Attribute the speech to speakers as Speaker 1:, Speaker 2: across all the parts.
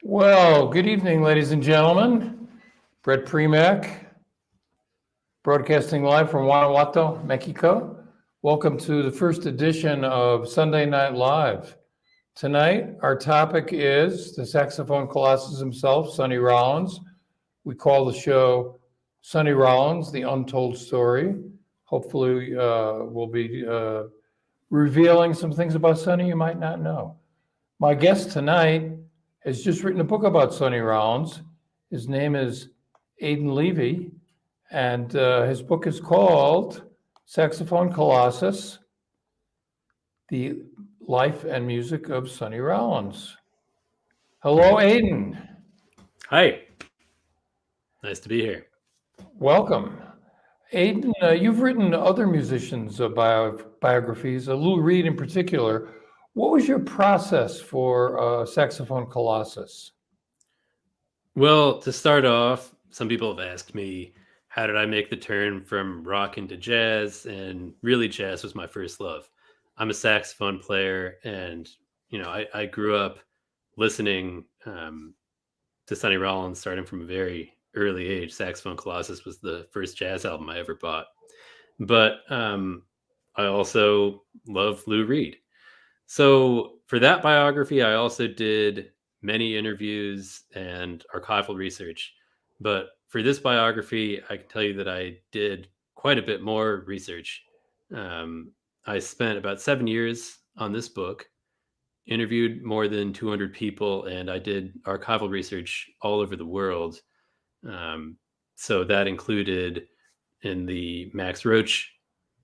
Speaker 1: Well, good evening, ladies and gentlemen. Brett Premack, broadcasting live from Guanajuato, Mexico. Welcome to the first edition of Sunday Night Live. Tonight, our topic is the saxophone colossus himself, Sonny Rollins. We call the show Sonny Rollins, the Untold Story. Hopefully, we'll be revealing some things about Sonny you might not know. My guest tonight has just written a book about Sonny Rollins. His name is Aidan Levy, and his book is called Saxophone Colossus, The Life and Music of Sonny Rollins. Hello, Aidan.
Speaker 2: Hi. Nice to be here.
Speaker 1: Welcome. Aidan, you've written other musicians' biographies, Lou Reed in particular. What was your process for Saxophone Colossus?
Speaker 2: Well, to start off, some people have asked me, how did I make the turn from rock into jazz? And really, jazz was my first love. I'm a saxophone player, and I grew up listening to Sonny Rollins starting from a very early age. Saxophone Colossus was the first jazz album I ever bought. But I also love Lou Reed. So for that biography, I also did many interviews and archival research. But for this biography, I can tell you that I did quite a bit more research. I spent about 7 years on this book, interviewed more than 200 people, and I did archival research all over the world. So that included in the Max Roach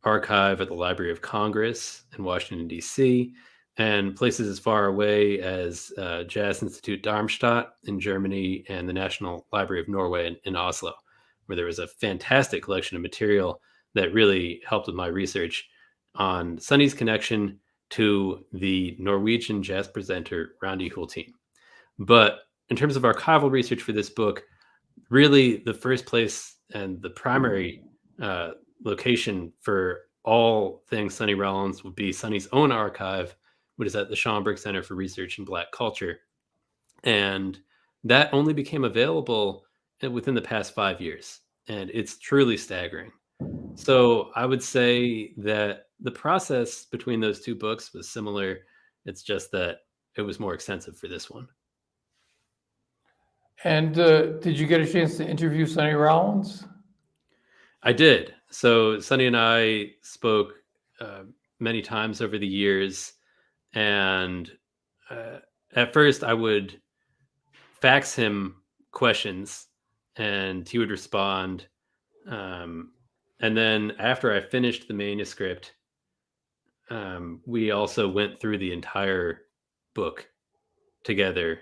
Speaker 2: archive at the Library of Congress in Washington, D.C., and places as far away as Jazz Institute Darmstadt in Germany and the National Library of Norway in Oslo, where there was a fantastic collection of material that really helped with my research on Sonny's connection to the Norwegian jazz presenter Randi Hultin. But in terms of archival research for this book, really the first place and the primary location for all things Sonny Rollins would be Sonny's own archive, which is at the Schomburg Center for Research in Black Culture. And that only became available within the past 5 years. And it's truly staggering. So I would say that the process between those two books was similar. It's just that it was more extensive for this one.
Speaker 1: And did you get a chance to interview Sonny Rollins?
Speaker 2: I did. So Sonny and I spoke many times over the years, and at first I would fax him questions, and he would respond. And then after I finished the manuscript, we also went through the entire book together.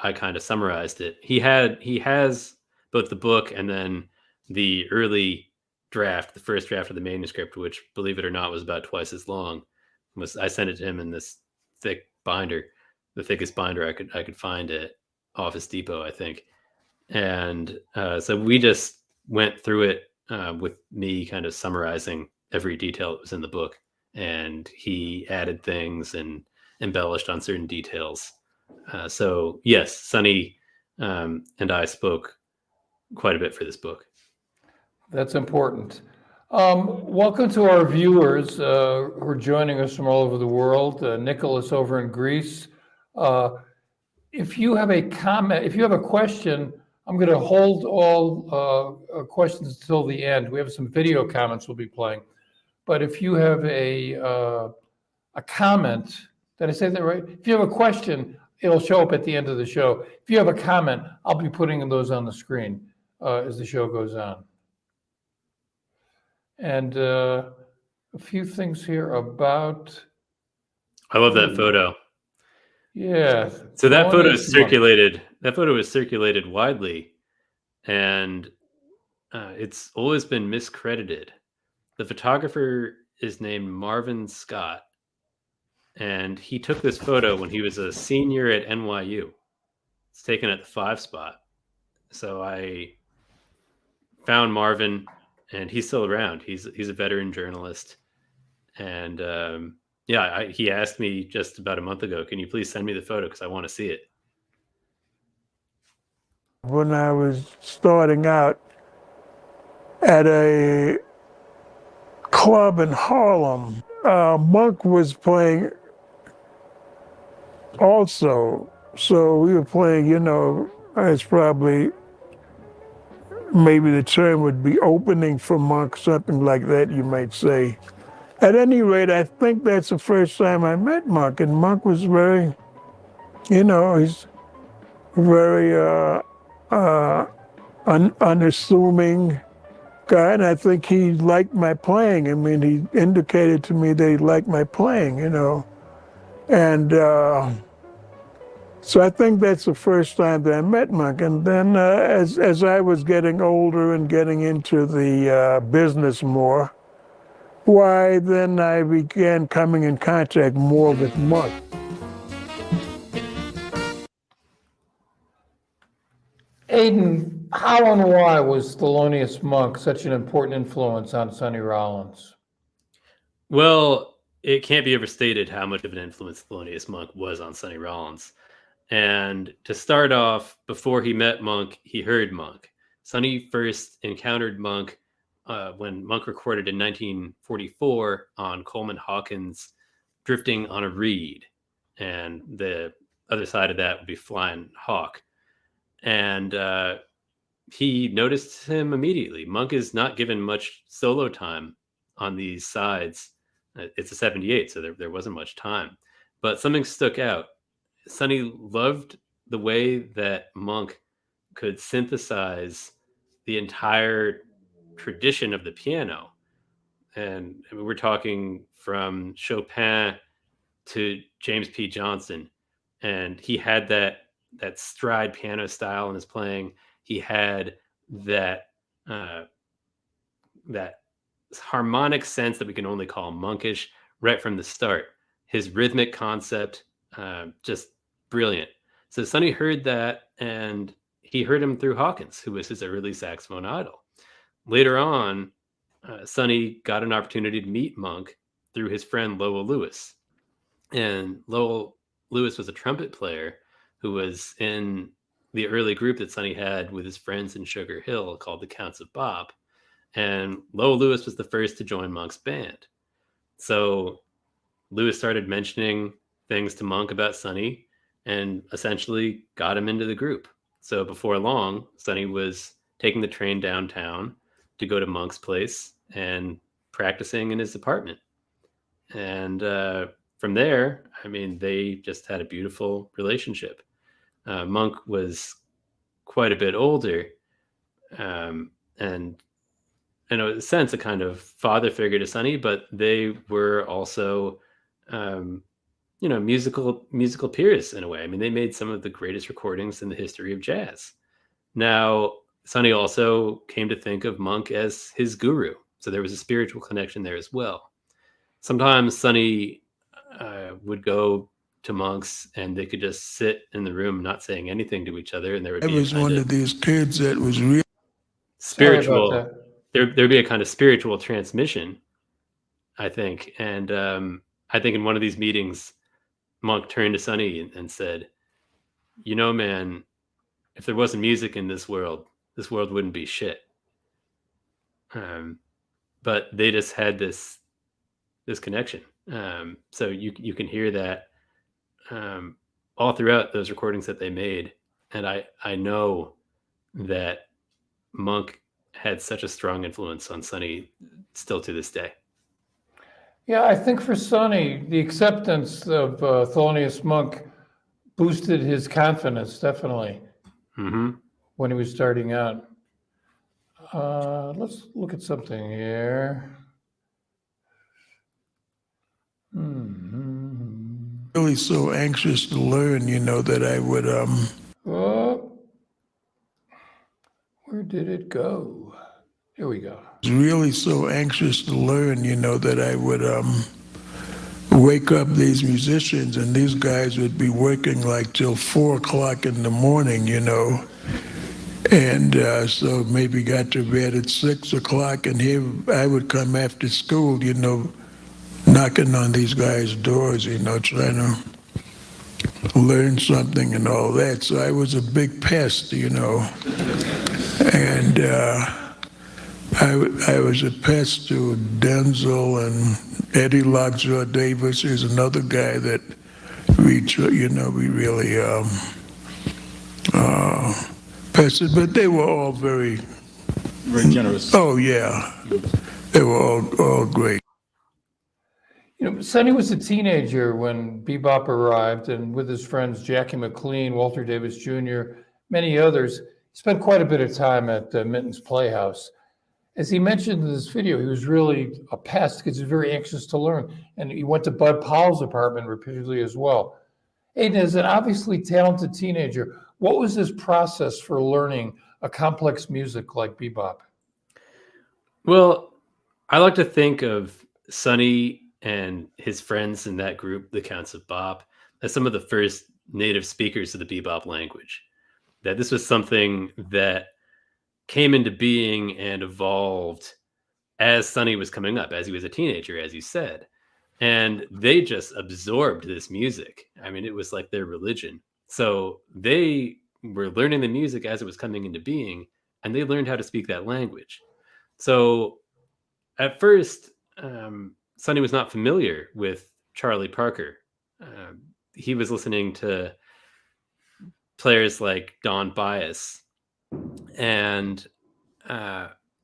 Speaker 2: I kind of summarized it. He has both the book and then the early draft, the first draft of the manuscript, which, believe it or not, was about twice as long. I sent it to him in this thick binder, the thickest binder I could find at Office Depot, I think. And so we just went through it with me kind of summarizing every detail that was in the book, and he added things and embellished on certain details. So yes, Sonny and I spoke quite a bit for this book.
Speaker 1: That's important. Welcome to our viewers who are joining us from all over the world. Nicholas over in Greece. If you have a comment, if you have a question, I'm going to hold all questions until the end. We have some video comments we'll be playing. But if you have a comment, did I say that right? If you have a question, it'll show up at the end of the show. If you have a comment, I'll be putting those on the screen as the show goes on. And a few things here about.
Speaker 2: I love that photo.
Speaker 1: Yeah.
Speaker 2: So that photo is circulated. That photo is circulated widely, and it's always been miscredited. The photographer is named Marvin Scott, and he took this photo when he was a senior at NYU. It's taken at the 5 spot. So I found Marvin, and he's still around. He's a veteran journalist, and he asked me just about a month ago, "Can you please send me the photo because I want to see it?"
Speaker 3: When I was starting out at a club in Harlem, Monk was playing also. So we were playing, it's probably, maybe the term would be opening for Monk, something like that, you might say. At any rate, I think that's the first time I met Monk, and Monk was very, he's very unassuming guy, and I think he liked my playing. I mean, he indicated to me that he liked my playing, and so I think that's the first time that I met Monk. And then as I was getting older and getting into the business more, why then I began coming in contact more with Monk.
Speaker 1: Aidan, how and why was Thelonious Monk such an important influence on Sonny Rollins?
Speaker 2: Well, it can't be overstated how much of an influence Thelonious Monk was on Sonny Rollins. And to start off, before he met Monk, he heard Monk. Sonny first encountered Monk when Monk recorded in 1944 on Coleman Hawkins' Drifting on a Reed. And the other side of that would be Flying Hawk. And he noticed him immediately. Monk is not given much solo time on these sides. It's a 78, so there wasn't much time. But something stuck out. Sonny loved the way that Monk could synthesize the entire tradition of the piano. And I mean, we're talking from Chopin to James P. Johnson. And he had that stride piano style in his playing. He had that harmonic sense that we can only call monkish right from the start. His rhythmic concept, just brilliant. So Sonny heard that, and he heard him through Hawkins, who was his early saxophone idol. Later on, Sonny got an opportunity to meet Monk through his friend Lowell Lewis. And Lowell Lewis was a trumpet player who was in the early group that Sonny had with his friends in Sugar Hill called the Counts of Bop. And Lowell Lewis was the first to join Monk's band. So Lewis started mentioning things to Monk about Sonny and essentially got him into the group. So before long, Sonny was taking the train downtown to go to Monk's place and practicing in his apartment. And from there, I mean, they just had a beautiful relationship. Monk was quite a bit older, and in a sense, a kind of father figure to Sonny, but they were also, musical peers in a way. I mean, they made some of the greatest recordings in the history of jazz. Now, Sonny also came to think of Monk as his guru, so there was a spiritual connection there as well. Sometimes Sonny would go to Monk's and they could just sit in the room not saying anything to each other, and there would
Speaker 3: I
Speaker 2: be
Speaker 3: was one of these kids that was real.
Speaker 1: Sorry about
Speaker 2: spiritual
Speaker 1: that.
Speaker 2: there'd be a kind of spiritual transmission, I think. And I think in one of these meetings, Monk turned to Sonny and said, "You know, man, if there wasn't music in this world wouldn't be shit." But they just had this connection. So you can hear that all throughout those recordings that they made. And I know that Monk had such a strong influence on Sonny still to this day.
Speaker 1: Yeah, I think for Sonny, the acceptance of Thelonious Monk boosted his confidence, definitely, when he was starting out. Let's look at something here.
Speaker 3: Really so anxious to learn, that I would
Speaker 1: Oh, where did it go? Here we go.
Speaker 3: really so anxious to learn, that I would wake up these musicians, and these guys would be working like till 4 o'clock in the morning, and so maybe got to bed at 6 o'clock, and here I would come after school, knocking on these guys' doors, trying to learn something and all that. So I was a big pest, and I was a pest to Denzel and Eddie Lockjaw Davis. Here's another guy that we really pested, but they were all very
Speaker 4: generous.
Speaker 3: Oh yeah, they were all great.
Speaker 1: Sonny was a teenager when bebop arrived, and with his friends Jackie McLean, Walter Davis Jr., many others, he spent quite a bit of time at Minton's Playhouse. As he mentioned in this video, he was really a pest because he was very anxious to learn, and he went to Bud Powell's apartment repeatedly as well. Aiden, as an obviously talented teenager, what was his process for learning a complex music like bebop?
Speaker 2: Well, I like to think of Sonny and his friends in that group, the Counts of Bop, as some of the first native speakers of the bebop language. That this was something that came into being and evolved as Sonny was coming up, as he was a teenager, as you said. And they just absorbed this music. I mean, it was like their religion. So they were learning the music as it was coming into being, and they learned how to speak that language. So at first, Sonny was not familiar with Charlie Parker. He was listening to players like Don Byas. And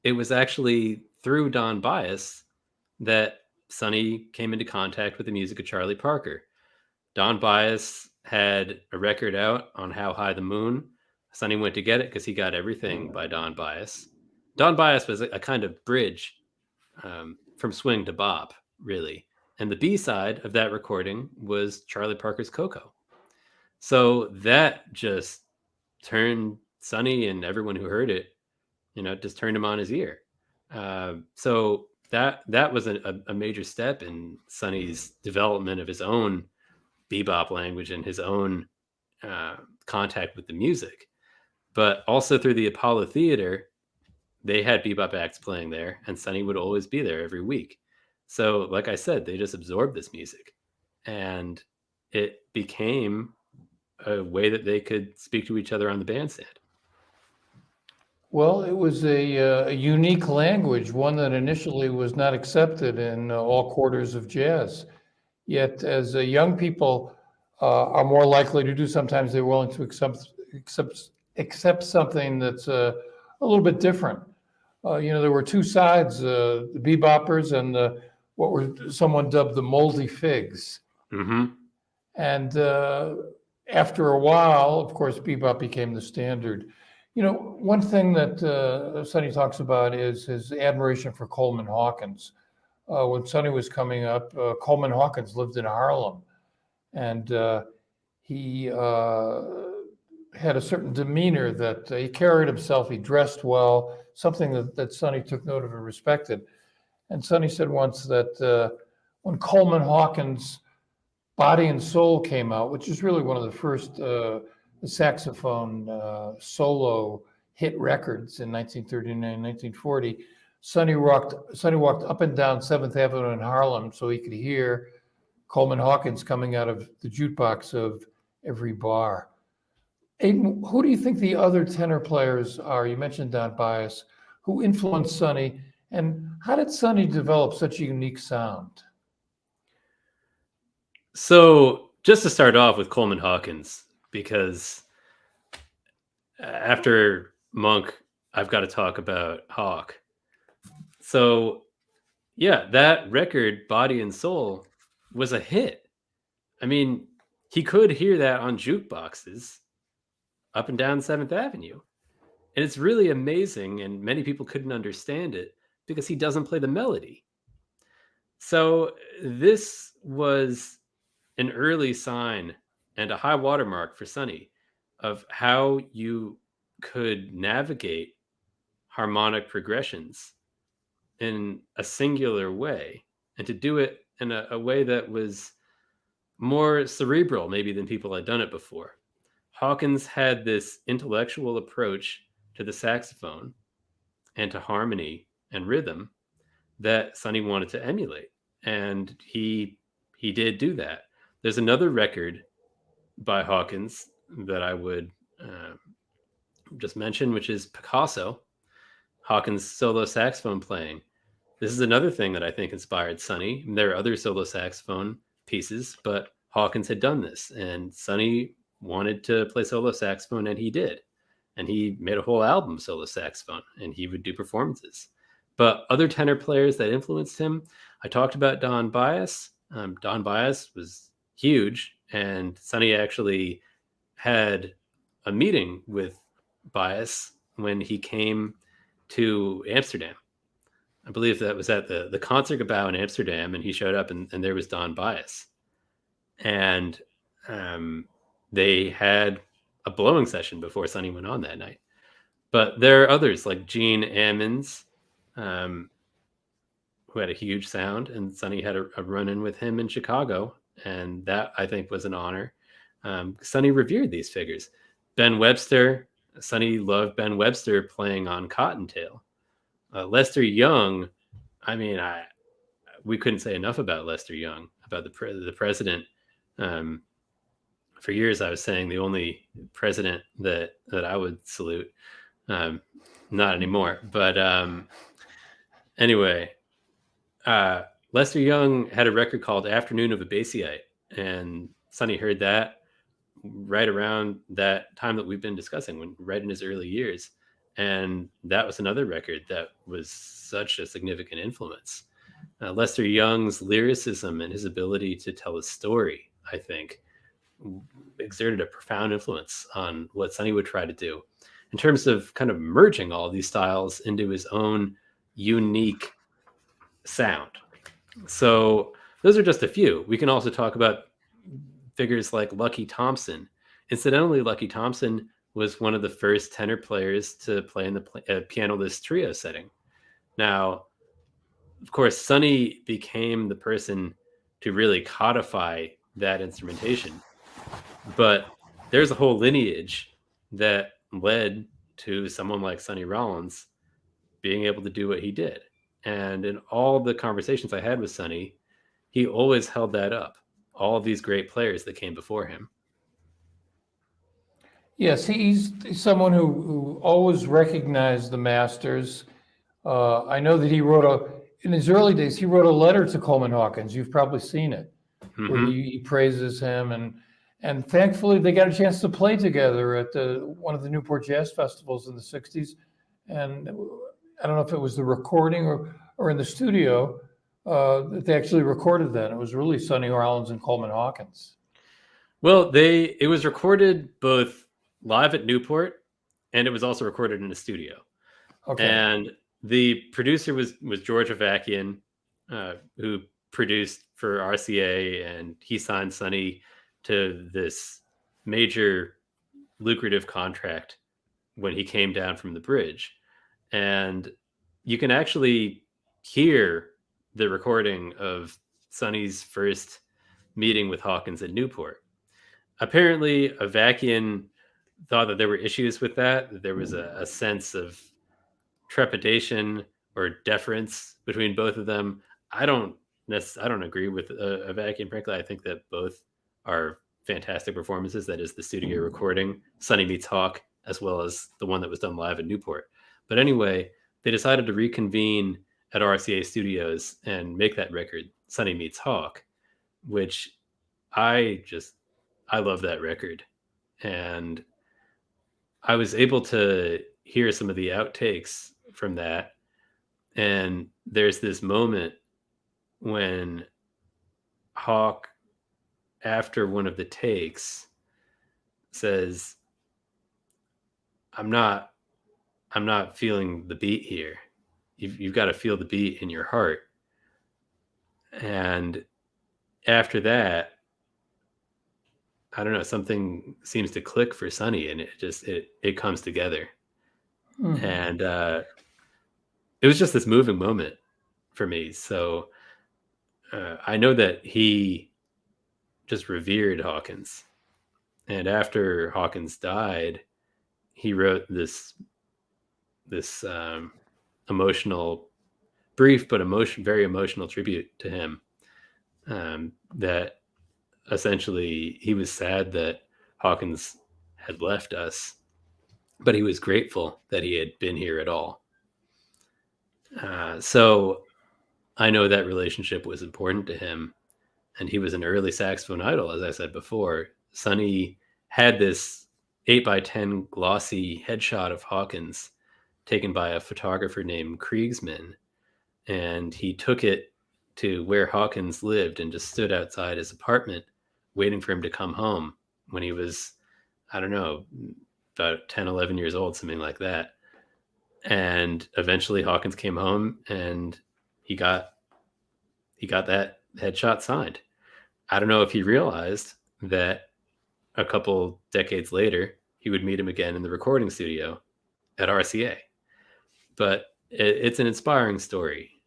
Speaker 2: it was actually through Don Byas that Sonny came into contact with the music of Charlie Parker. Don Byas had a record out on How High the Moon. Sonny went to get it because he got everything by Don Byas. Don Byas was a kind of bridge from swing to bop, really. And the B-side of that recording was Charlie Parker's Coco. So that just turned Sonny and everyone who heard it, just turned him on his ear. So that was a major step in Sonny's development of his own bebop language and his own contact with the music. But also through the Apollo Theater, they had bebop acts playing there, and Sonny would always be there every week. So, like I said, they just absorbed this music, and it became a way that they could speak to each other on the bandstand.
Speaker 1: Well, it was a unique language, one that initially was not accepted in all quarters of jazz. Yet, as young people are more likely to do, sometimes they're willing to accept something that's a little bit different. There were two sides: the beboppers and what were someone dubbed the moldy figs.
Speaker 2: Mm-hmm.
Speaker 1: And after a while, of course, bebop became the standard. One thing that Sonny talks about is his admiration for Coleman Hawkins. When Sonny was coming up, Coleman Hawkins lived in Harlem, and he had a certain demeanor that he carried himself, he dressed well, something that Sonny took note of and respected. And Sonny said once that when Coleman Hawkins' Body and Soul came out, which is really one of the first saxophone solo hit records in 1939, 1940, Sonny walked up and down 7th Avenue in Harlem so he could hear Coleman Hawkins coming out of the jukebox of every bar. Aiden, who do you think the other tenor players are? You mentioned Don Byas, who influenced Sonny, and how did Sonny develop such a unique sound?
Speaker 2: So just to start off with Coleman Hawkins, because after Monk, I've got to talk about Hawk. So yeah, that record, Body and Soul, was a hit. I mean, he could hear that on jukeboxes up and down 7th Avenue. And it's really amazing, and many people couldn't understand it because he doesn't play the melody. So this was an early sign and a high watermark for Sonny of how you could navigate harmonic progressions in a singular way, and to do it in a way that was more cerebral maybe than people had done it before. Hawkins had this intellectual approach to the saxophone and to harmony and rhythm that Sonny wanted to emulate, and he did do that. There's another record by Hawkins that I would just mention, which is Picasso, Hawkins' solo saxophone playing. This is another thing that I think inspired Sonny. There are other solo saxophone pieces, but Hawkins had done this, and Sonny wanted to play solo saxophone, and he did. And he made a whole album solo saxophone, and he would do performances. But other tenor players that influenced him, I talked about Don Byas. Don Byas was huge, and Sonny actually had a meeting with Byas when he came to Amsterdam. I believe that was at the Concertgebouw in Amsterdam, and he showed up, and there was Don Byas. And they had a blowing session before Sonny went on that night. But there are others like Gene Ammons, who had a huge sound, and Sonny had a run-in with him in Chicago, and that, I think, was an honor. Sonny revered these figures. Ben Webster, Sonny loved Ben Webster playing on Cottontail. Lester Young, I mean, we couldn't say enough about Lester Young, about the president. For years, I was saying the only president that I would salute. Not anymore. But anyway, Lester Young had a record called Afternoon of a Bassite, and Sonny heard that right around that time that we've been discussing, right in his early years. And that was another record that was such a significant influence. Lester Young's lyricism and his ability to tell a story, I think, exerted a profound influence on what Sonny would try to do in terms of kind of merging all these styles into his own unique sound. So those are just a few. We can also talk about figures like Lucky Thompson. Incidentally, Lucky Thompson was one of the first tenor players to play in the pianoless trio setting. Now, of course, Sonny became the person to really codify that instrumentation. But there's a whole lineage that led to someone like Sonny Rollins being able to do what he did. And in all the conversations I had with Sonny, he always held that up. All of these great players that came before him.
Speaker 1: Yes, he's someone who always recognized the masters. I know that in his early days, he wrote a letter to Coleman Hawkins. You've probably seen it, where
Speaker 2: Mhm.
Speaker 1: he praises him, and thankfully they got a chance to play together at one of the Newport Jazz Festivals in the '60s. And I don't know if it was the recording or in the studio that they actually recorded that. It was really Sonny Rollins and Coleman Hawkins.
Speaker 2: Well, it was recorded both live at Newport, and it was also recorded in a studio.
Speaker 1: Okay.
Speaker 2: And the producer was George Avakian, who produced for RCA, and he signed Sonny to this major lucrative contract when he came down from the bridge. And you can actually hear the recording of Sonny's first meeting with Hawkins at Newport. Apparently, Avakian thought that there were issues with that there was a sense of trepidation or deference between both of them. I don't agree with Avakian. Frankly, I think that both are fantastic performances. That is the studio recording, Sonny Meets Hawk, as well as the one that was done live at Newport. But anyway, they decided to reconvene at RCA Studios and make that record, Sonny Meets Hawk, which I love that record. And I was able to hear some of the outtakes from that. And there's this moment when Hawk, after one of the takes, says, I'm not feeling the beat here. You've got to feel the beat in your heart. And after that, I don't know, something seems to click for Sonny, and it comes together.
Speaker 1: Mhm.
Speaker 2: And it was just this moving moment for me. So I know that he just revered Hawkins. And after Hawkins died, he wrote this emotional, brief but very emotional tribute to him. That essentially he was sad that Hawkins had left us, but he was grateful that he had been here at all. So I know that relationship was important to him, and he was an early saxophone idol, as I said before. Sonny had this 8x10 glossy headshot of Hawkins taken by a photographer named Kriegsman, and he took it to where Hawkins lived and just stood outside his apartment waiting for him to come home when he was, I don't know, about 10, 11 years old, something like that. And eventually Hawkins came home and he got that headshot signed. I don't know if he realized that a couple decades later he would meet him again in the recording studio at RCA. But it's an inspiring story.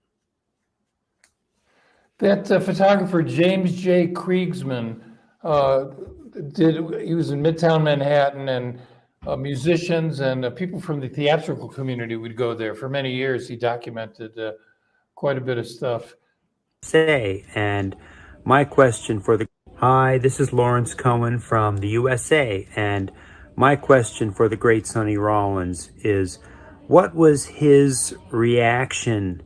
Speaker 1: That photographer, James J. Kriegsman, he was in Midtown Manhattan, and musicians and people from the theatrical community would go there. For many years, he documented quite a bit of stuff.
Speaker 5: And my question for the Hi, this is Lawrence Cohen from the USA, and my question for the great Sonny Rollins is, what was his reaction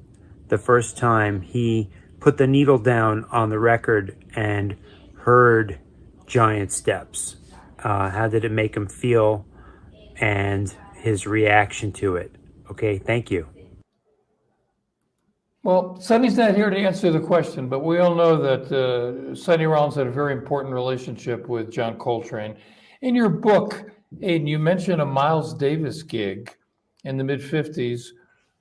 Speaker 5: the first time he put the needle down on the record and heard Giant Steps? How did it make him feel, and his reaction to it? Okay, thank you.
Speaker 1: Well, Sonny's not here to answer the question, but we all know that Sonny Rollins had a very important relationship with John Coltrane. In your book, Aidan, you mentioned a Miles Davis gig in the mid-'50s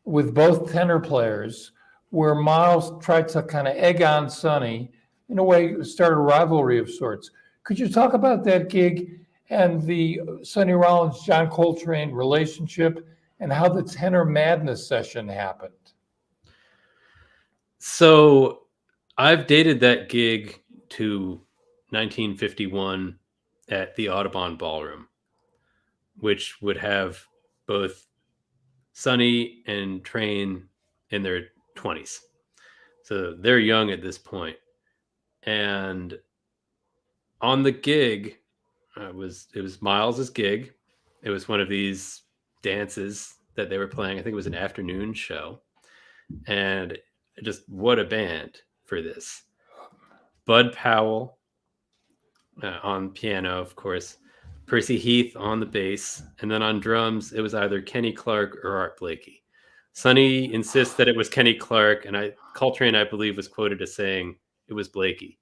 Speaker 1: with both tenor players, where Miles tried to kind of egg on Sonny, in a way, start a rivalry of sorts. Could you talk about that gig and the Sonny Rollins-John Coltrane relationship and how the Tenor Madness session happened?
Speaker 2: So I've dated that gig to 1951 at the Audubon Ballroom, which would have both Sonny and Train in their 20s. So they're young at this point. And on the gig, it was Miles's gig. It was one of these dances that they were playing. I think it was an afternoon show. And just what a band for this. Bud Powell on piano, of course. Percy Heath on the bass. And then on drums, it was either Kenny Clark or Art Blakey. Sonny insists that it was Kenny Clark, and Coltrane, I believe, was quoted as saying it was Blakey.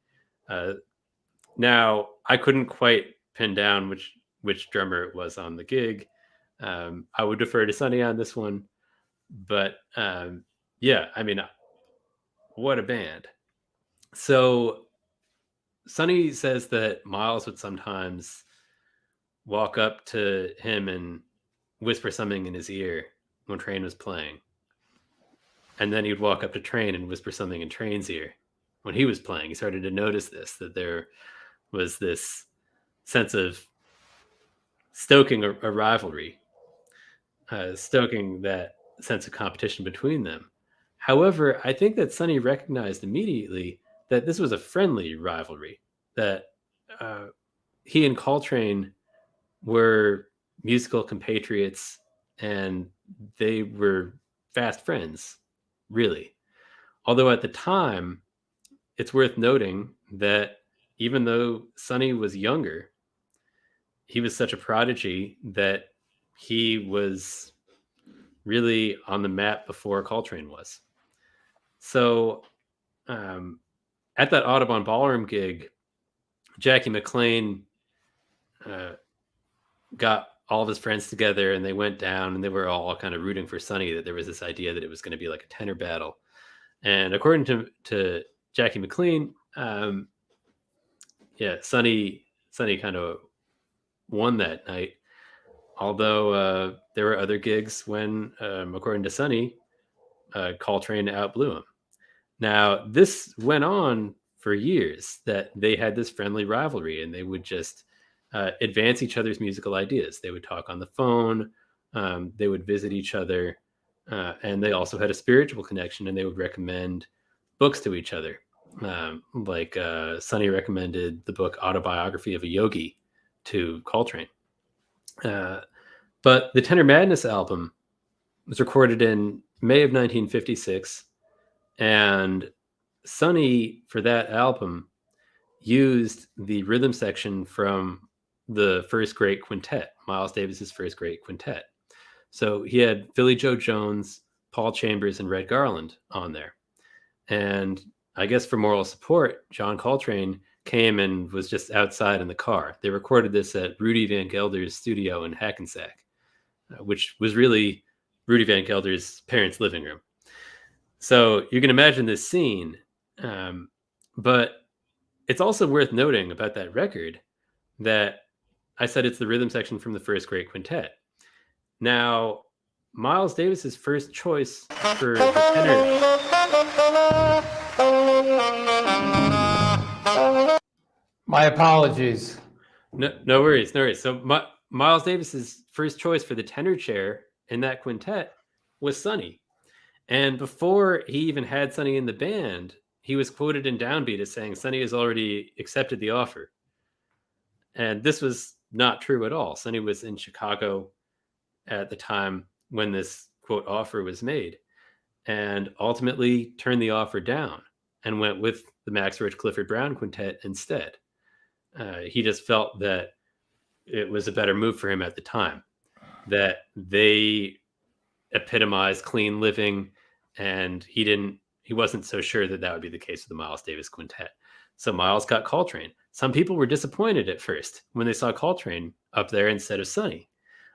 Speaker 2: Now, I couldn't quite pin down which drummer it was on the gig. I would defer to Sonny on this one. But yeah, I mean, what a band. So Sonny says that Miles would sometimes walk up to him and whisper something in his ear when Train was playing. And then he'd walk up to Train and whisper something in Train's ear when he was playing. He started to notice that there was this sense of stoking a rivalry, stoking that sense of competition between them. However, I think that Sonny recognized immediately that this was a friendly rivalry, that he and Coltrane were musical compatriots and they were fast friends, really. Although at the time, it's worth noting that even though Sonny was younger, he was such a prodigy that he was really on the map before Coltrane was. So at that Audubon Ballroom gig, Jackie McLean got all of his friends together and they went down and they were all kind of rooting for Sonny, that there was this idea that it was going to be like a tenor battle. And according to Jackie McLean, Sonny kind of won that night. Although there were other gigs when, according to Sonny, Coltrane outblew him. Now, this went on for years, that they had this friendly rivalry and they would just advance each other's musical ideas. They would talk on the phone, they would visit each other, and they also had a spiritual connection and they would recommend books to each other. Like Sonny recommended the book Autobiography of a Yogi to Coltrane. But the Tenor Madness album was recorded in May of 1956, and Sonny, for that album, used the rhythm section from the first great quintet, Miles Davis's first great quintet. So he had Philly Joe Jones, Paul Chambers, and Red Garland on there. And I guess for moral support, John Coltrane came and was just outside in the car. They recorded this at Rudy Van Gelder's studio in Hackensack, which was really Rudy Van Gelder's parents' living room. So you can imagine this scene. But it's also worth noting about that record that I said it's the rhythm section from the first great quintet. Now, Miles Davis's first choice for the tenor.
Speaker 1: My apologies.
Speaker 2: No worries. So Miles Davis's first choice for the tenor chair in that quintet was Sonny. And before he even had Sonny in the band, he was quoted in Downbeat as saying Sonny has already accepted the offer. And this was not true at all. Sonny was in Chicago at the time when this quote offer was made, and ultimately turned the offer down and went with the Max Roach Clifford Brown quintet instead. He just felt that it was a better move for him at the time, that they epitomized clean living, and he wasn't so sure that would be the case with the Miles Davis quintet. So Miles got Coltrane. Some people were disappointed at first when they saw Coltrane up there instead of Sonny.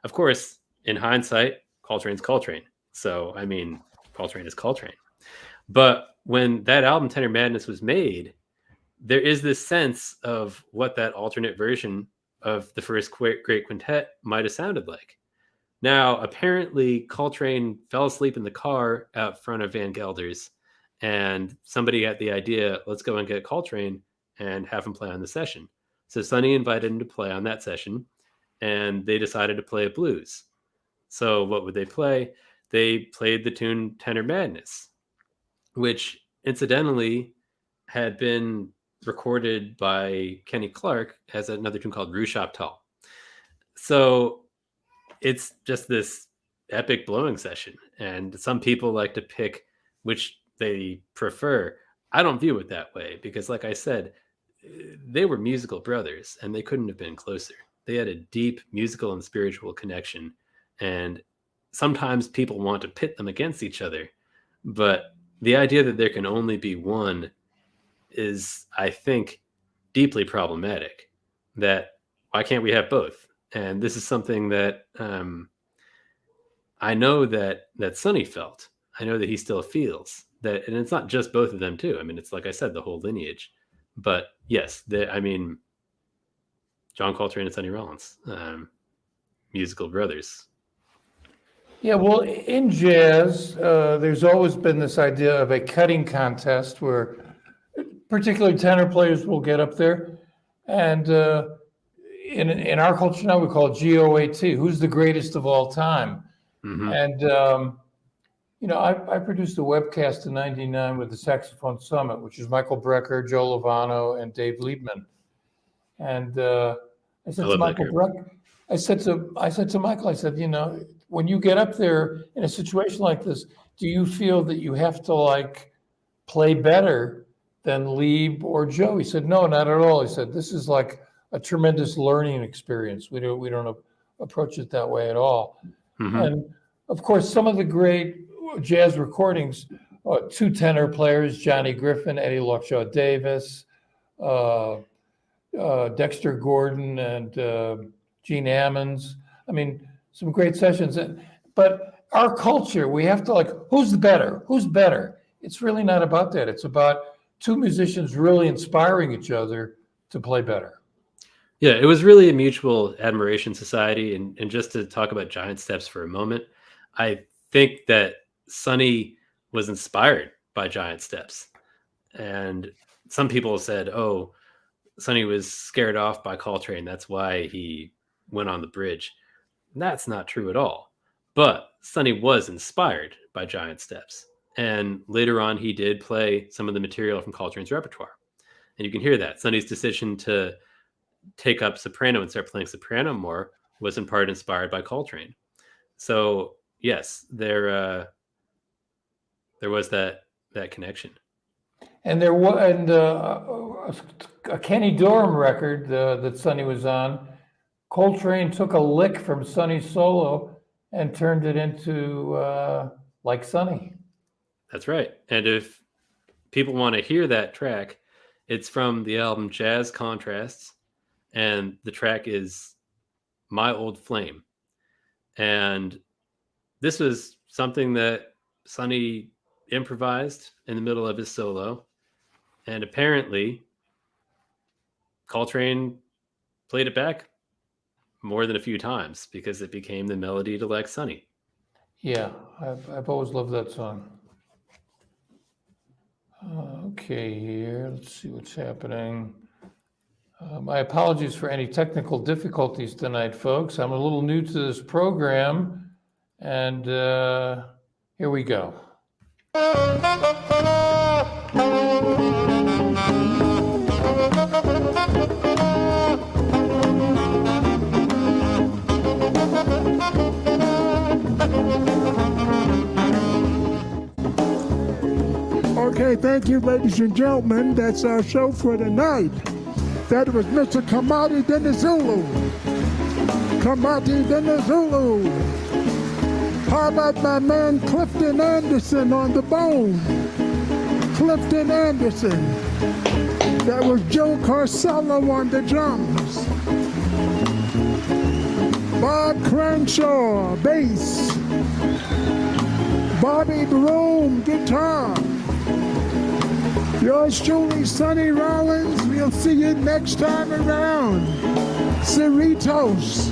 Speaker 2: Of course, in hindsight, Coltrane's Coltrane. So, I mean, Coltrane is Coltrane. But when that album, Tenor Madness, was made, there is this sense of what that alternate version of the first great quintet might have sounded like. Now, apparently, Coltrane fell asleep in the car out front of Van Gelder's, and somebody had the idea, let's go and get Coltrane and have him play on the session. So Sonny invited him to play on that session, and they decided to play a blues. So what would they play? They played the tune Tenor Madness, which incidentally had been recorded by Kenny Clark as another tune called Rue Chaptal. So it's just this epic blowing session. And some people like to pick which they prefer. I don't view it that way because, like I said, they were musical brothers and they couldn't have been closer. They had a deep musical and spiritual connection. And sometimes people want to pit them against each other. But the idea that there can only be one is, I think, deeply problematic. That why can't we have both? And this is something that I know that Sonny felt. I know that he still feels that, and it's not just both of them too. I mean, it's like I said, the whole lineage. But yes, John Coltrane and Sonny Rollins, musical brothers.
Speaker 1: Yeah, well, in jazz, there's always been this idea of a cutting contest where particularly tenor players will get up there. And in our culture now, we call it GOAT, who's the greatest of all time.
Speaker 2: Mm-hmm.
Speaker 1: And, I produced a webcast in '99 with the Saxophone Summit, which is Michael Brecker, Joe Lovano, and Dave Liebman. And I said to Michael Brecker, I said to Michael, when you get up there in a situation like this, do you feel that you have to play better than Lieb or Joe? He said, no, not at all. He said, this is like a tremendous learning experience. We don't approach it that way at all. Mm-hmm. And of course, some of the great jazz recordings, two tenor players, Johnny Griffin, Eddie Lockshaw Davis, Dexter Gordon, and Gene Ammons. I mean, some great sessions. But our culture, we have to who's better? Who's better? It's really not about that. It's about two musicians really inspiring each other to play better.
Speaker 2: Yeah, it was really a mutual admiration society. And just to talk about Giant Steps for a moment, I think that Sonny was inspired by Giant Steps. And some people said, oh, Sonny was scared off by Coltrane. That's why he went on the bridge. And that's not true at all. But Sonny was inspired by Giant Steps. And later on, he did play some of the material from Coltrane's repertoire. And you can hear that. Sonny's decision to take up soprano and start playing soprano more was in part inspired by Coltrane. So yes, there was that connection.
Speaker 1: And there was a Kenny Dorham record that Sonny was on. Coltrane took a lick from Sonny's solo and turned it into Like Sonny.
Speaker 2: That's right. And if people want to hear that track, it's from the album Jazz Contrasts, and the track is My Old Flame. And this was something that Sonny improvised in the middle of his solo. And apparently, Coltrane played it back more than a few times because it became the melody to Like Sonny.
Speaker 1: Yeah, I've always loved that song. Okay, here, let's see what's happening. My apologies for any technical difficulties tonight, folks. I'm a little new to this program, and here we go.
Speaker 3: Okay, thank you, ladies and gentlemen. That's our show for tonight. That was Mr. Kamati Denizulu. Kamati Denizulu. How about my man Clifton Anderson on the bone? Clifton Anderson. That was Joe Carcello on the drums. Bob Crenshaw, bass. Bobby Broom, guitar. Yours truly, Sonny Rollins. We'll see you next time around. Cerritos,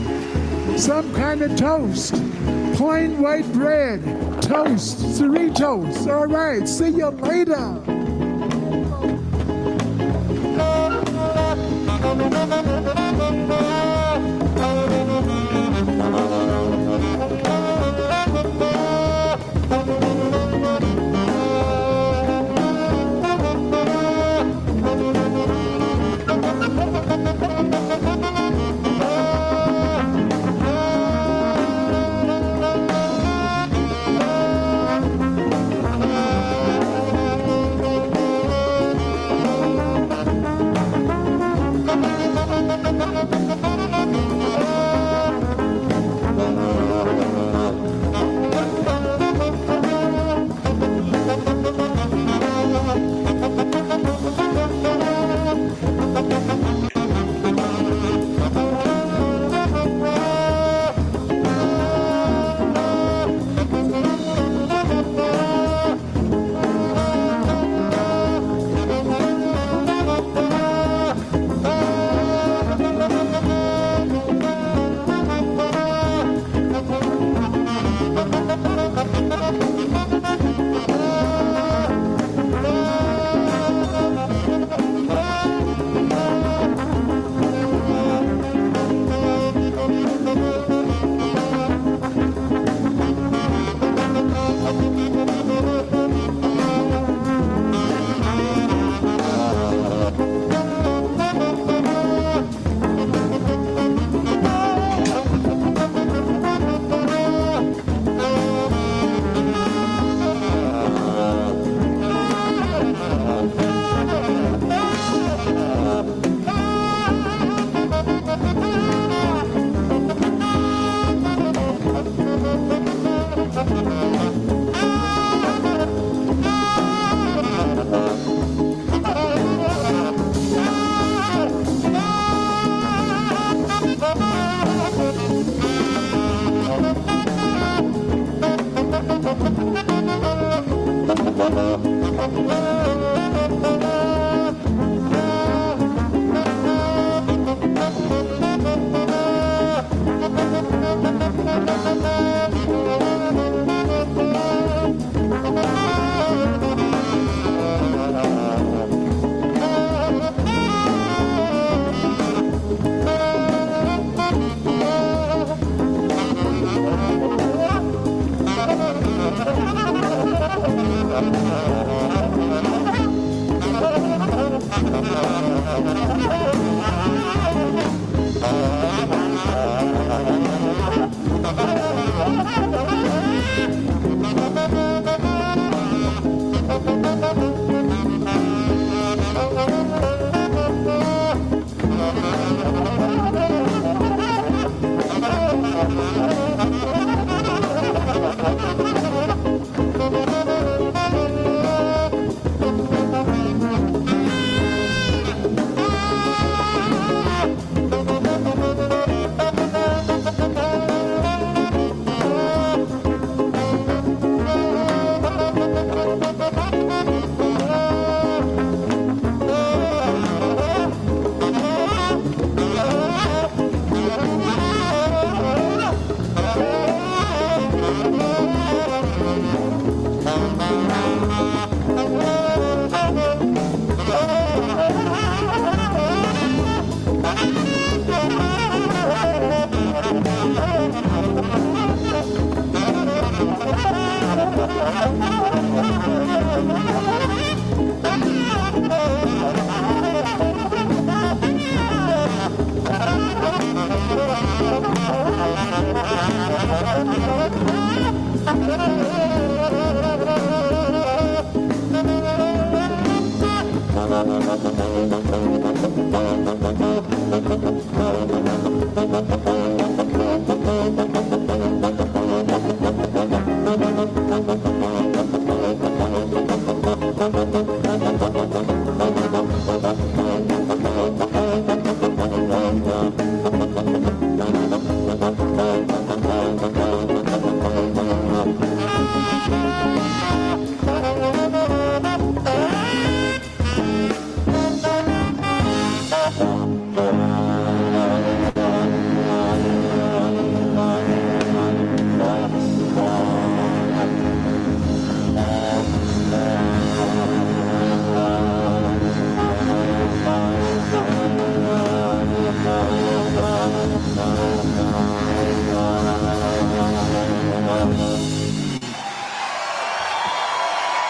Speaker 3: some kind of toast. Plain white bread, toast, Cerritos. All right, see you later.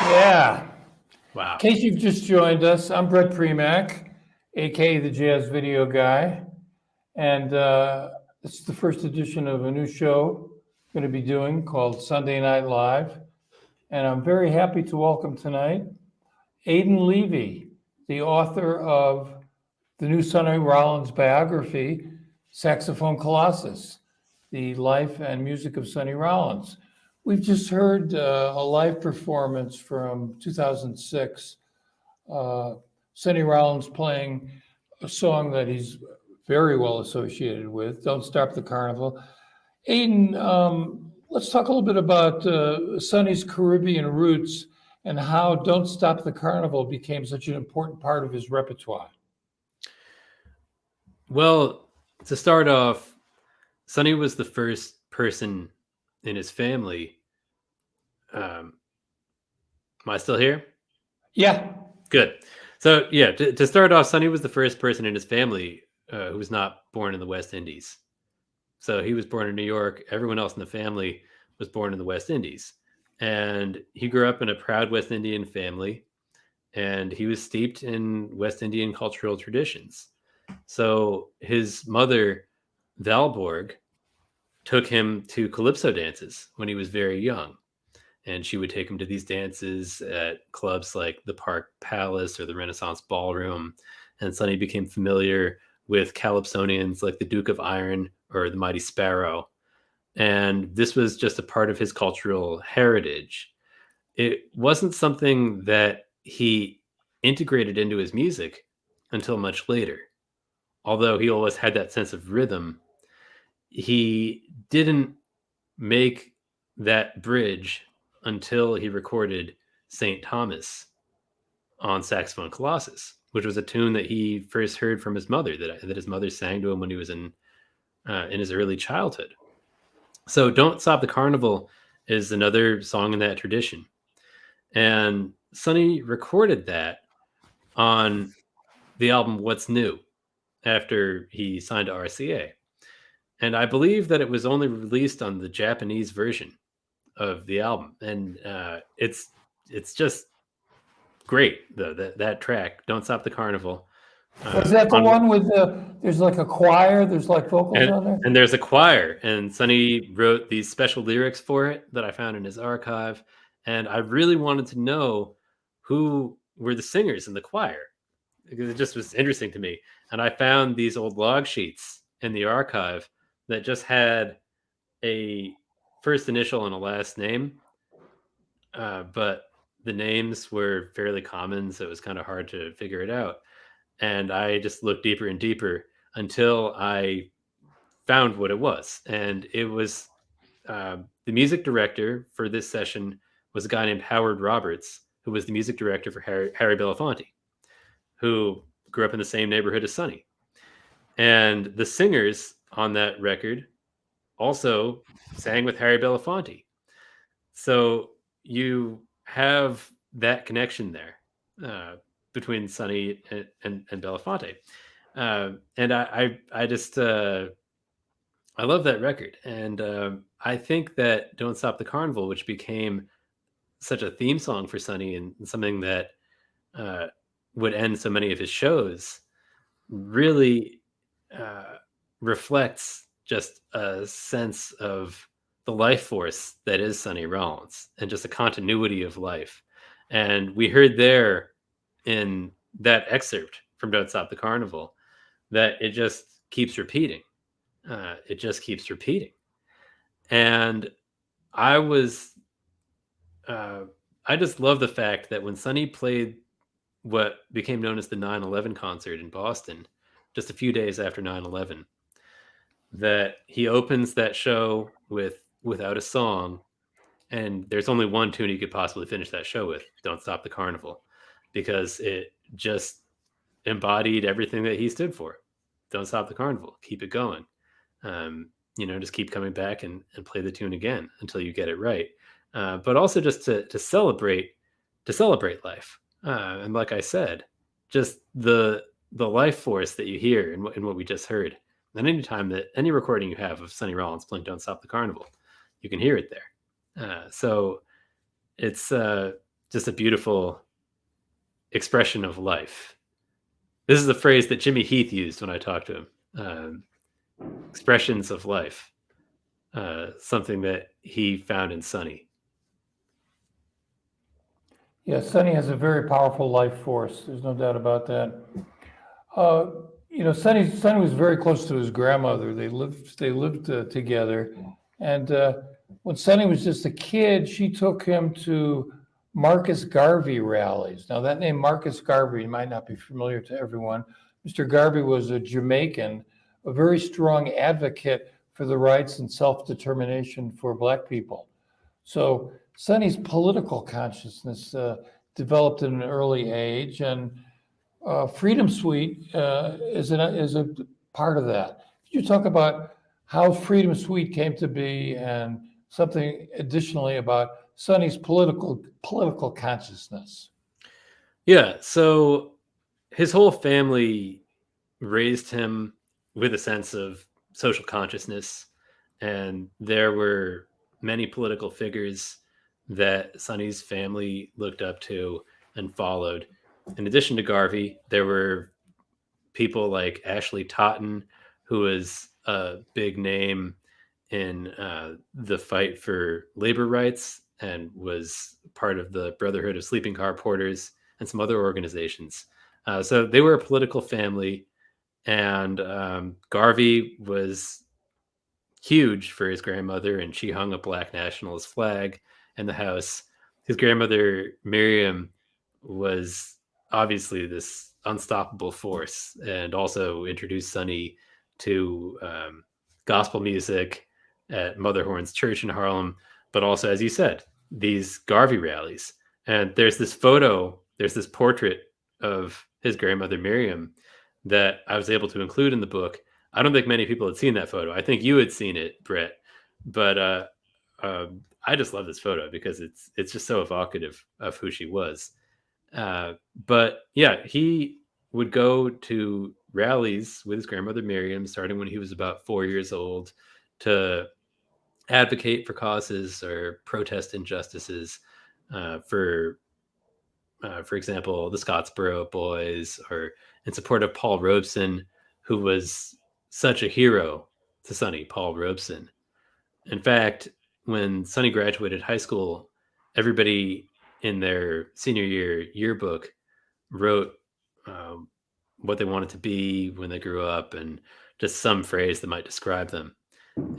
Speaker 1: Yeah.
Speaker 2: Wow.
Speaker 1: In case you've just joined us, I'm Brett Premack, aka the Jazz Video Guy, and this is the first edition of a new show I'm going to be doing called Sunday Night Live, and I'm very happy to welcome tonight Aidan Levy, the author of the new Sonny Rollins biography, Saxophone Colossus, the life and music of Sonny Rollins. We've just heard a live performance from 2006, Sonny Rollins playing a song that he's very well associated with, Don't Stop the Carnival. Aidan, let's talk a little bit about Sonny's Caribbean roots and how Don't Stop the Carnival became such an important part of his repertoire.
Speaker 2: Well, to start off, Sonny was the first person in his family. Am I still here?
Speaker 1: Yeah.
Speaker 2: Good. So yeah, to start off, Sonny was the first person in his family who was not born in the West Indies. So he was born in New York. Everyone else in the family was born in the West Indies. And he grew up in a proud West Indian family, and he was steeped in West Indian cultural traditions. So his mother, Valborg, took him to calypso dances when he was very young. And she would take him to these dances at clubs like the Park Palace or the Renaissance Ballroom. And Sonny became familiar with calypsonians like the Duke of Iron or the Mighty Sparrow. And this was just a part of his cultural heritage. It wasn't something that he integrated into his music until much later. Although he always had that sense of rhythm, he didn't make that bridge until he recorded St. Thomas on saxophone Colossus, which was a tune that he first heard from his mother, that his mother sang to him when he was in his early childhood. So Don't Stop the Carnival is another song in that tradition. And Sonny recorded that on the album What's New after he signed to RCA. And I believe that it was only released on the Japanese version of the album. And it's just great, though, that track, Don't Stop the Carnival.
Speaker 1: Was that the one with there's like a choir, there's like vocals on there?
Speaker 2: And there's a choir, and Sonny wrote these special lyrics for it that I found in his archive. And I really wanted to know who were the singers in the choir, because it just was interesting to me. And I found these old log sheets in the archive that just had a first initial and a last name, but the names were fairly common, so it was kind of hard to figure it out. And I just looked deeper and deeper until I found what it was. And it was the music director for this session was a guy named Howard Roberts, who was the music director for Harry Belafonte, who grew up in the same neighborhood as Sonny. And the singers on that record also sang with Harry Belafonte. So you have that connection there between Sonny and Belafonte. And I just, I love that record. And I think that Don't Stop the Carnival, which became such a theme song for Sonny and something that would end so many of his shows, really reflects just a sense of the life force that is Sonny Rollins and just a continuity of life. And we heard there in that excerpt from Don't Stop the Carnival that it just keeps repeating. It just keeps repeating. And I just love the fact that when Sonny played what became known as the 9/11 concert in Boston, just a few days after 9/11, that he opens that show without a song, and there's only one tune he could possibly finish that show with, Don't Stop the Carnival, because it just embodied everything that he stood for. Don't stop the carnival, keep it going. Just keep coming back and play the tune again until you get it right. But also just to celebrate life. And like I said, just the life force that you hear in what we just heard. And anytime that any recording you have of Sonny Rollins playing Don't Stop the Carnival, you can hear it there. So it's just a beautiful expression of life. This is a phrase that Jimmy Heath used when I talked to him. Expressions of life. Something that he found in Sonny.
Speaker 1: Yeah, Sonny has a very powerful life force. There's no doubt about that. Sonny was very close to his grandmother. They lived together. And when Sonny was just a kid, she took him to Marcus Garvey rallies. Now, that name Marcus Garvey might not be familiar to everyone. Mr. Garvey was a Jamaican, a very strong advocate for the rights and self-determination for Black people. So Sonny's political consciousness developed at an early age, and Freedom Suite is a part of that. Could you talk about how Freedom Suite came to be and something additionally about Sonny's political consciousness?
Speaker 2: Yeah, so his whole family raised him with a sense of social consciousness, and there were many political figures that Sonny's family looked up to and followed. In addition to Garvey, there were people like Ashley Totten, who was a big name in the fight for labor rights and was part of the Brotherhood of Sleeping Car Porters and some other organizations. So they were a political family, and Garvey was huge for his grandmother, and she hung a Black nationalist flag in the house. His grandmother, Miriam, was obviously this unstoppable force and also introduced Sonny to gospel music at Mother Horn's Church in Harlem, but also, as you said, these Garvey rallies. And there's this portrait of his grandmother Miriam that I was able to include in the book. I don't think many people had seen that photo. I think you had seen it, Brett, but I just love this photo because it's just so evocative of who she was. But yeah, he would go to rallies with his grandmother Miriam, starting when he was about 4 years old, to advocate for causes or protest injustices, for example, the Scottsboro Boys, or in support of Paul Robeson, who was such a hero to Sonny, Paul Robeson. In fact, when Sonny graduated high school, everybody in their senior year yearbook wrote what they wanted to be when they grew up, and just some phrase that might describe them.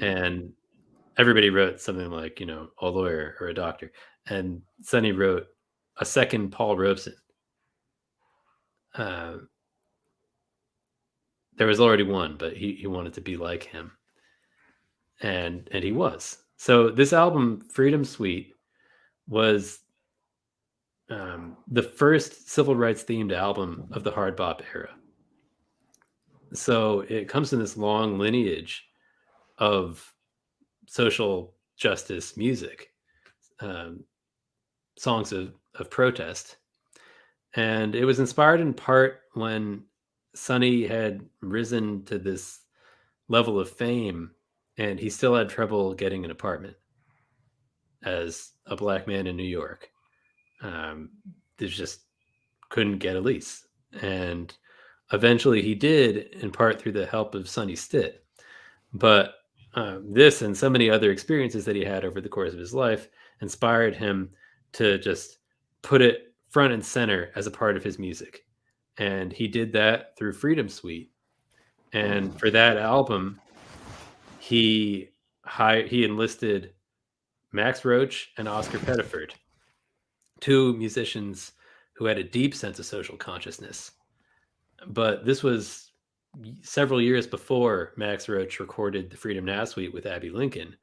Speaker 2: And everybody wrote something like, a lawyer or a doctor. And Sonny wrote a second Paul Robeson. There was already one, but he wanted to be like him. And he was. So this album, Freedom Suite, was the first civil rights themed album of the hard bop era. So it comes in this long lineage of social justice music, songs of protest. And it was inspired in part when Sonny had risen to this level of fame and he still had trouble getting an apartment as a black man in New York. They just couldn't get a lease. And eventually he did, in part through the help of Sonny Stitt. But this and so many other experiences that he had over the course of his life inspired him to just put it front and center as a part of his music. And he did that through Freedom Suite. And for that album, he enlisted Max Roach and Oscar Pettiford, two musicians who had a deep sense of social consciousness. But this was several years before Max Roach recorded the Freedom Now Suite with Abby Lincoln.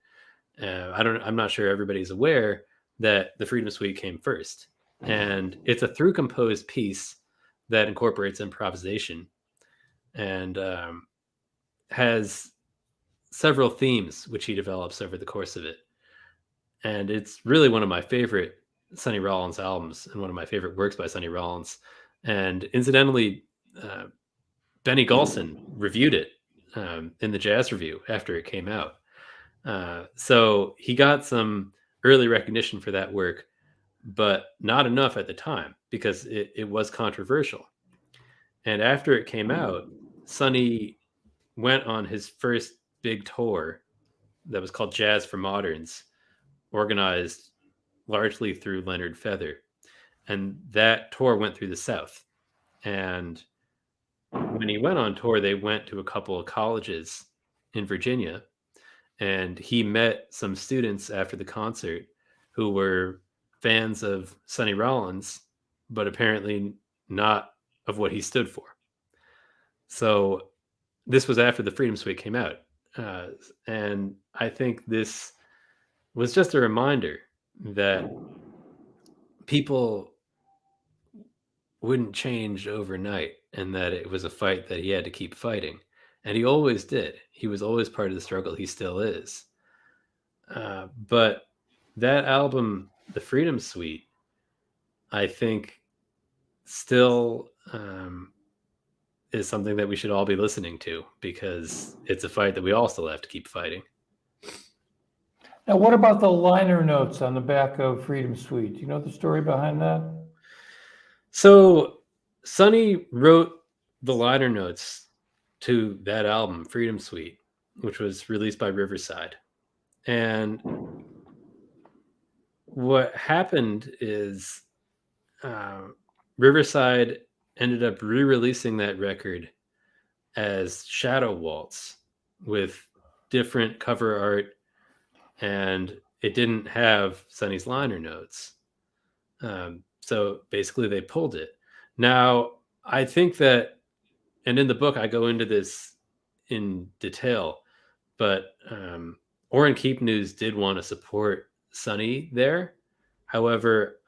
Speaker 2: I'm not sure everybody's aware that the Freedom Suite came first. And it's a through composed piece that incorporates improvisation and has several themes which he develops over the course of it. And it's really one of my favorite Sonny Rollins albums and one of my favorite works by Sonny Rollins. And incidentally, Benny Golson reviewed it in the Jazz Review after it came out. So he got some early recognition for that work, but not enough at the time because it was controversial. And after it came out, Sonny went on his first big tour that was called Jazz for Moderns, organized largely through Leonard Feather. And that tour went through the South. And when he went on tour, they went to a couple of colleges in Virginia. And he met some students after the concert who were fans of Sonny Rollins, but apparently not of what he stood for. So this was after the Freedom Suite came out. And I think this was just a reminder that people wouldn't change overnight and that it was a fight that he had to keep fighting. And he always did. He was always part of the struggle. He still is. But that album, The Freedom Suite, I think still is something that we should all be listening to because it's a fight that we all still have to keep fighting.
Speaker 1: Now, what about the liner notes on the back of Freedom Suite? Do you know the story behind that?
Speaker 2: So Sonny wrote the liner notes to that album, Freedom Suite, which was released by Riverside. And what happened is Riverside ended up re-releasing that record as Shadow Waltz with different cover art, and it didn't have Sonny's liner notes. So basically they pulled it. Now, I think that, and in the book I go into this in detail, but Orrin Keep News did want to support Sonny there. However,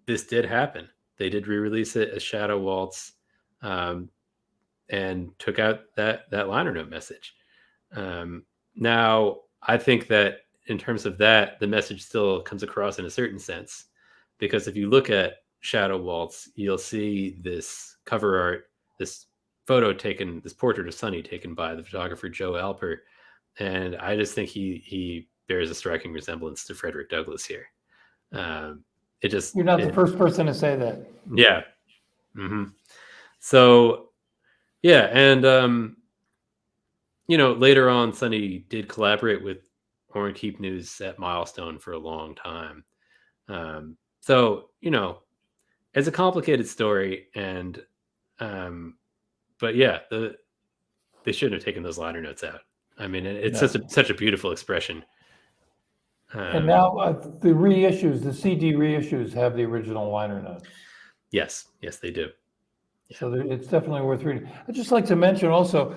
Speaker 2: this did happen. They did re-release it as Shadow Waltz, and took out that liner note message. Now, I think that in terms of that, the message still comes across in a certain sense, because if you look at Shadow Waltz, you'll see this cover art, this photo taken, this portrait of Sonny taken by the photographer Joe Alper, and I just think he bears a striking resemblance to Frederick Douglass here.
Speaker 1: You're not the first person to say that.
Speaker 2: Yeah. Mm-hmm. So, yeah, and later on, Sonny did collaborate with Orrin Keep News at Milestone for a long time. So, it's a complicated story, and but yeah, they shouldn't have taken those liner notes out. I mean, it's such a beautiful expression.
Speaker 1: And now the reissues, the CD reissues, have the original liner notes.
Speaker 2: Yes, they do. Yeah.
Speaker 1: So it's definitely worth reading. I'd just like to mention also,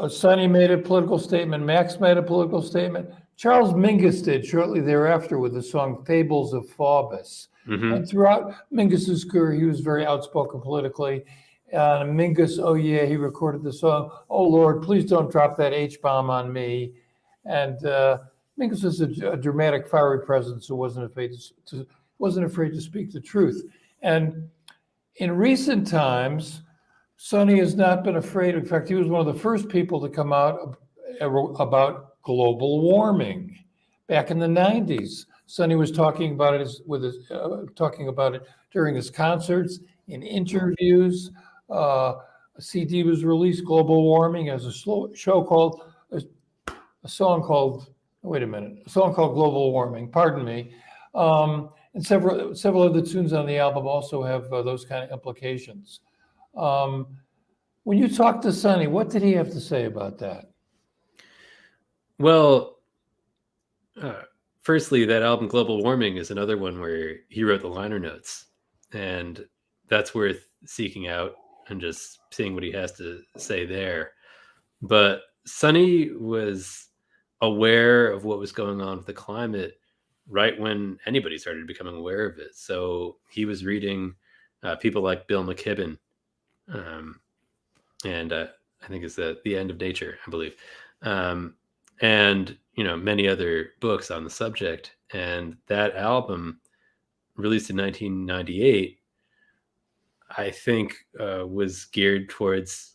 Speaker 1: Sonny made a political statement. Max made a political statement. Charles Mingus did shortly thereafter with the song "Fables of Faubus."
Speaker 2: Mm-hmm.
Speaker 1: And throughout Mingus's career, he was very outspoken politically. Mingus, oh yeah, he recorded the song, "Oh Lord, please don't drop that H-bomb on me." And Mingus was a dramatic, fiery presence who wasn't afraid to speak the truth. And in recent times, Sonny has not been afraid. In fact, he was one of the first people to come out about global warming back in the 90s. Sonny was talking about it during his concerts, in interviews. A CD was released, Global Warming, as a song called Global Warming. Pardon me. And several of the tunes on the album also have those kind of implications. When you talked to Sonny, what did he have to say about that?
Speaker 2: Well, firstly, that album Global Warming is another one where he wrote the liner notes, and that's worth seeking out and just seeing what he has to say there. But Sonny was aware of what was going on with the climate right when anybody started becoming aware of it. So he was reading people like Bill McKibben, and I think it's The End of Nature, I believe, and many other books on the subject. And that album, released in 1998, I think was geared towards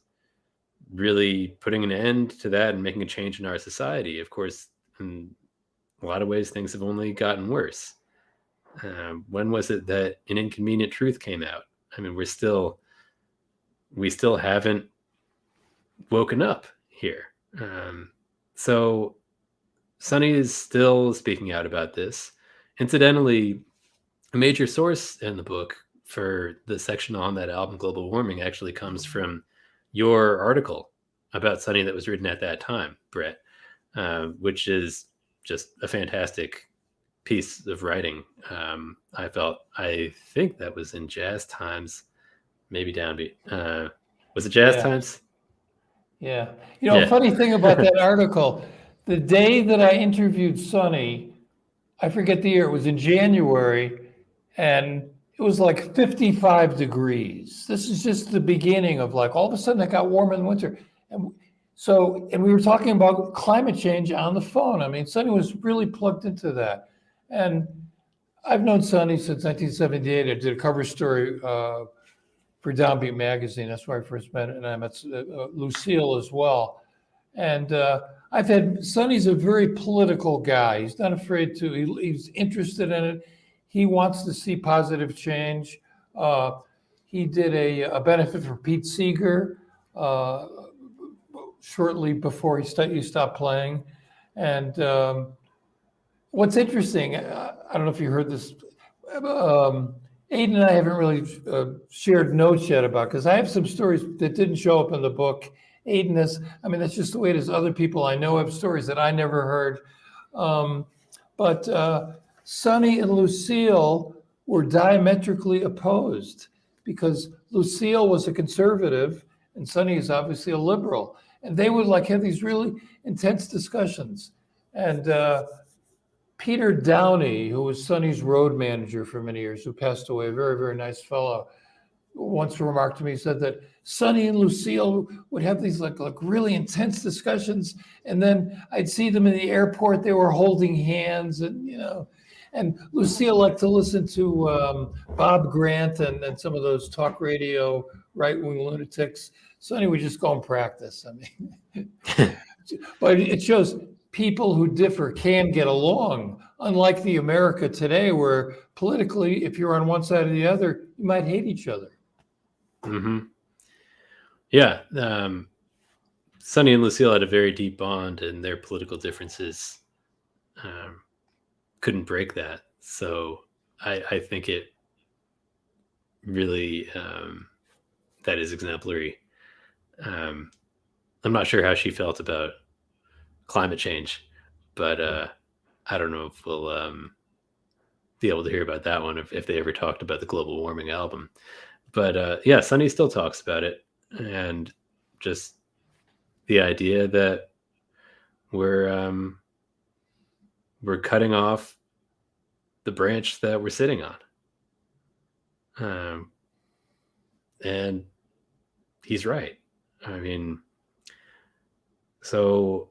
Speaker 2: really putting an end to that and making a change in our society. Of course, in a lot of ways, things have only gotten worse. When was it that An Inconvenient Truth came out? I mean, we still haven't woken up here. So Sonny is still speaking out about this. Incidentally, a major source in the book for the section on that album, Global Warming, actually comes from your article about Sonny that was written at that time, Brett, which is just a fantastic piece of writing. I think that was in Jazz Times, maybe Downbeat. Was it Jazz Times?
Speaker 1: Yeah. Funny thing about that article, the day that I interviewed Sonny, I forget the year, it was in January, and it was like 55 degrees. This is just the beginning of all of a sudden it got warm in the winter. And we were talking about climate change on the phone. I mean, Sonny was really plugged into that. And I've known Sonny since 1978. I did a cover story for Downbeat magazine. That's where I first met him. And I met Lucille as well. And Sonny's a very political guy. He's not afraid to, he's interested in it. He wants to see positive change. He did a benefit for Pete Seeger shortly before he stopped playing. And what's interesting, I don't know if you heard this, Aiden and I haven't really shared notes yet about, because I have some stories that didn't show up in the book. Aiden has, that's just the way it is. Other people I know have stories that I never heard. But Sonny and Lucille were diametrically opposed, because Lucille was a conservative and Sonny is obviously a liberal. And they would have these really intense discussions. And Peter Downey, who was Sonny's road manager for many years, who passed away, a very, very nice fellow, once remarked to me, said that Sonny and Lucille would have these like really intense discussions, and then I'd see them in the airport. They were holding hands, and Lucille liked to listen to Bob Grant and some of those talk radio right-wing lunatics. Sonny would just go and practice. I mean, but it shows people who differ can get along, unlike the America today, where politically, if you're on one side or the other, you might hate each other.
Speaker 2: Mm-hmm. Yeah. Sonny and Lucille had a very deep bond, and their political differences couldn't break that. So I think it really, that is exemplary. I'm not sure how she felt about climate change, but I don't know if we'll be able to hear about that one if they ever talked about the global warming album. But yeah, Sonny still talks about it, and just the idea that we're cutting off the branch that we're sitting on, and he's right. I mean, so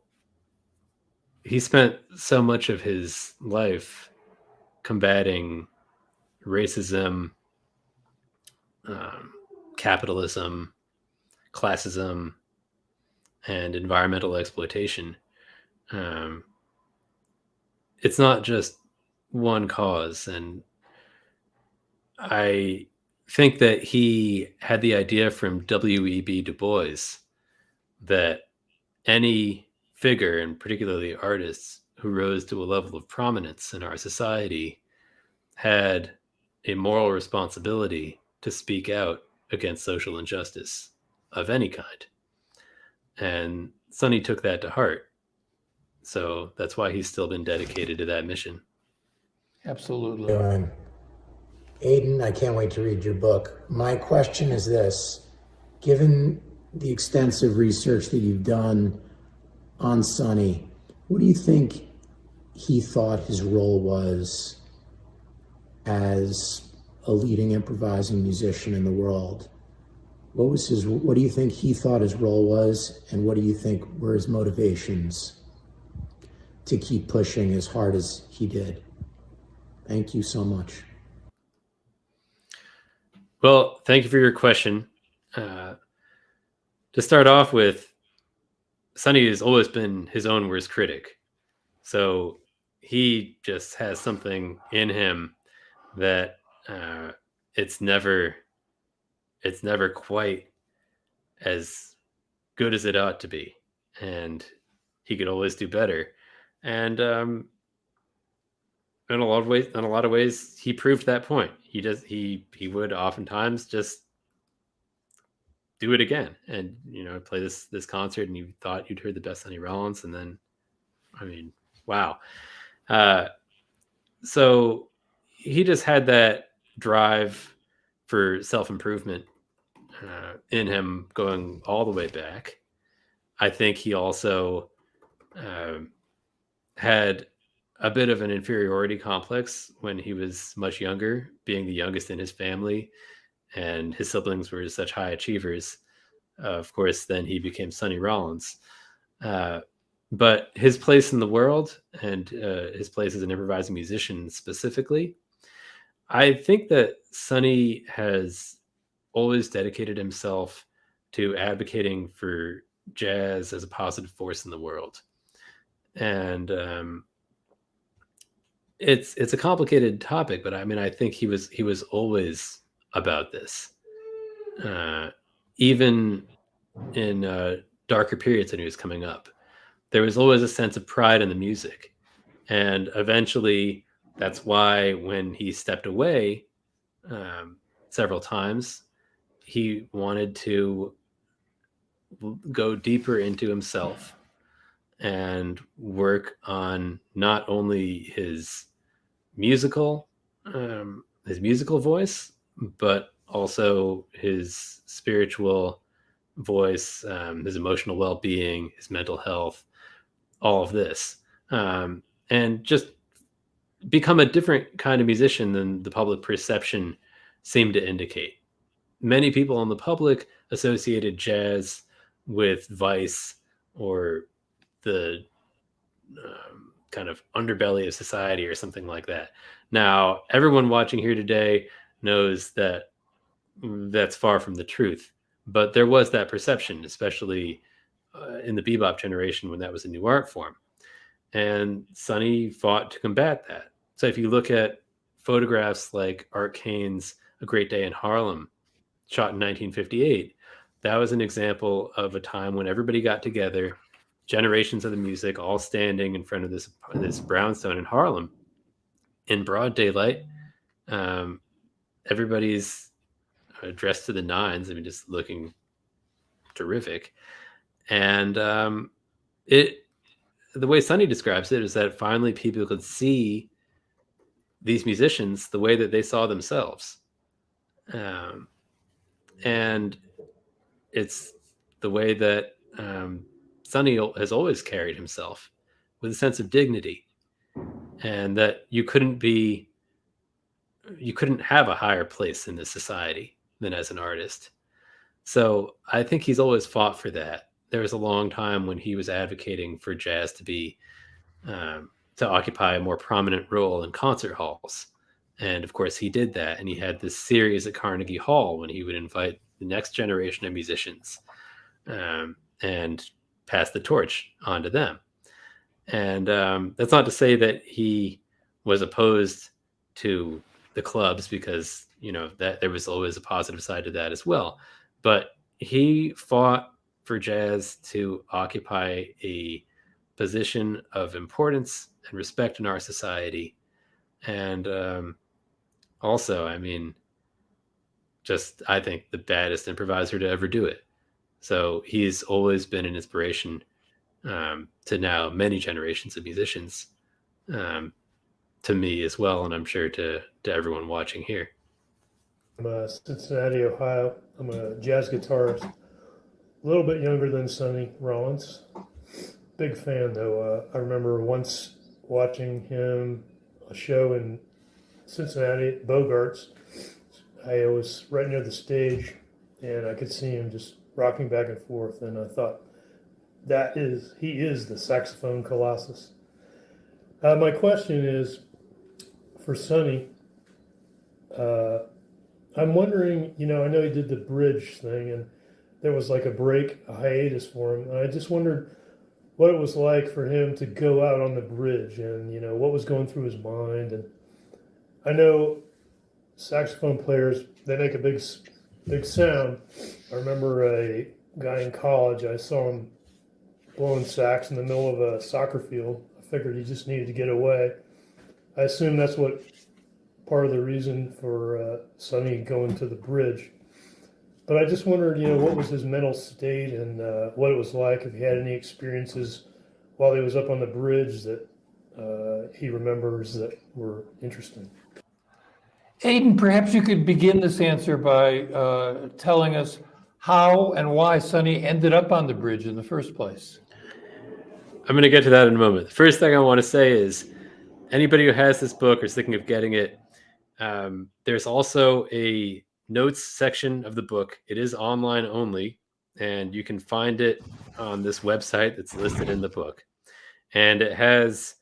Speaker 2: he spent so much of his life combating racism, capitalism, classism, and environmental exploitation. It's not just one cause. And I think that he had the idea from W.E.B. Du Bois that any figure, and particularly artists who rose to a level of prominence in our society, had a moral responsibility to speak out against social injustice of any kind. And Sonny took that to heart. So that's why he's still been dedicated to that mission.
Speaker 1: Absolutely.
Speaker 6: Aiden, I can't wait to read your book. My question is this: given the extensive research that you've done on Sonny, what do you think he thought his role was as a leading improvising musician in the world? What do you think he thought his role was, and what do you think were his motivations to keep pushing as hard as he did? Thank you so much.
Speaker 2: Well, thank you for your question. To start off with, Sonny has always been his own worst critic. So he just has something in him that it's never quite as good as it ought to be. And he could always do better. And in a lot of ways, he proved that point. He would oftentimes just do it again, and play this concert, and you thought you'd heard the best Sonny Rollins, and then, I mean, wow. So he just had that drive for self-improvement in him, going all the way back. I think he also had a bit of an inferiority complex when he was much younger, being the youngest in his family, and his siblings were such high achievers. Of course, then he became Sonny Rollins. But his place in the world, and his place as an improvising musician specifically, I think that Sonny has always dedicated himself to advocating for jazz as a positive force in the world. And it's a complicated topic, but I mean, I think he was always about this, even in darker periods when he was coming up. There was always a sense of pride in the music, and eventually, that's why when he stepped away several times, he wanted to go deeper into himself and work on not only his musical voice, but also his spiritual voice, his emotional well-being, his mental health, all of this. And just become a different kind of musician than the public perception seemed to indicate. Many people in the public associated jazz with vice or the kind of underbelly of society or something like that. Now, everyone watching here today knows that that's far from the truth, but there was that perception, especially in the bebop generation when that was a new art form. And Sonny fought to combat that. So if you look at photographs like Art Kane's A Great Day in Harlem, shot in 1958, that was an example of a time when everybody got together, generations of the music all standing in front of this brownstone in Harlem in broad daylight. Everybody's dressed to the nines. I mean, just looking terrific. And the way Sonny describes it is that finally people could see these musicians the way that they saw themselves. And it's the way that Sonny has always carried himself, with a sense of dignity, and that you couldn't have a higher place in this society than as an artist. So I think he's always fought for that. There was a long time when he was advocating for jazz to be to occupy a more prominent role in concert halls. And of course he did that. And he had this series at Carnegie Hall when he would invite the next generation of musicians and pass the torch on to them. And that's not to say that he was opposed to the clubs, because, you know, that there was always a positive side to that as well. But he fought for jazz to occupy a position of importance and respect in our society. And also, I mean, just, I think, the baddest improviser to ever do it. So he's always been an inspiration to now many generations of musicians, to me as well, and I'm sure to everyone watching here.
Speaker 7: I'm Cincinnati, Ohio. I'm a jazz guitarist, a little bit younger than Sonny Rollins. Big fan, though. I remember once watching him a show in Cincinnati at Bogart's. I was right near the stage, and I could see him just rocking back and forth, and I thought, he is the saxophone colossus. My question is, for Sonny, I'm wondering, you know, I know he did the bridge thing, and there was like a hiatus for him, and I just wondered what it was like for him to go out on the bridge, and, you know, what was going through his mind. And I know saxophone players, they make a big sound. I remember a guy in college, I saw him blowing sax in the middle of a soccer field. I figured he just needed to get away. I assume that's what part of the reason for Sonny going to the bridge. But I just wondered, you know, what was his mental state, and what it was like, if he had any experiences while he was up on the bridge that he remembers that were interesting.
Speaker 1: Aidan, perhaps you could begin this answer by telling us how and why Sonny ended up on the bridge in the first place.
Speaker 2: I'm going to get to that in a moment. The first thing I want to say is, anybody who has this book or is thinking of getting it, there's also a notes section of the book. It is online only, and you can find it on this website that's listed in the book. And it has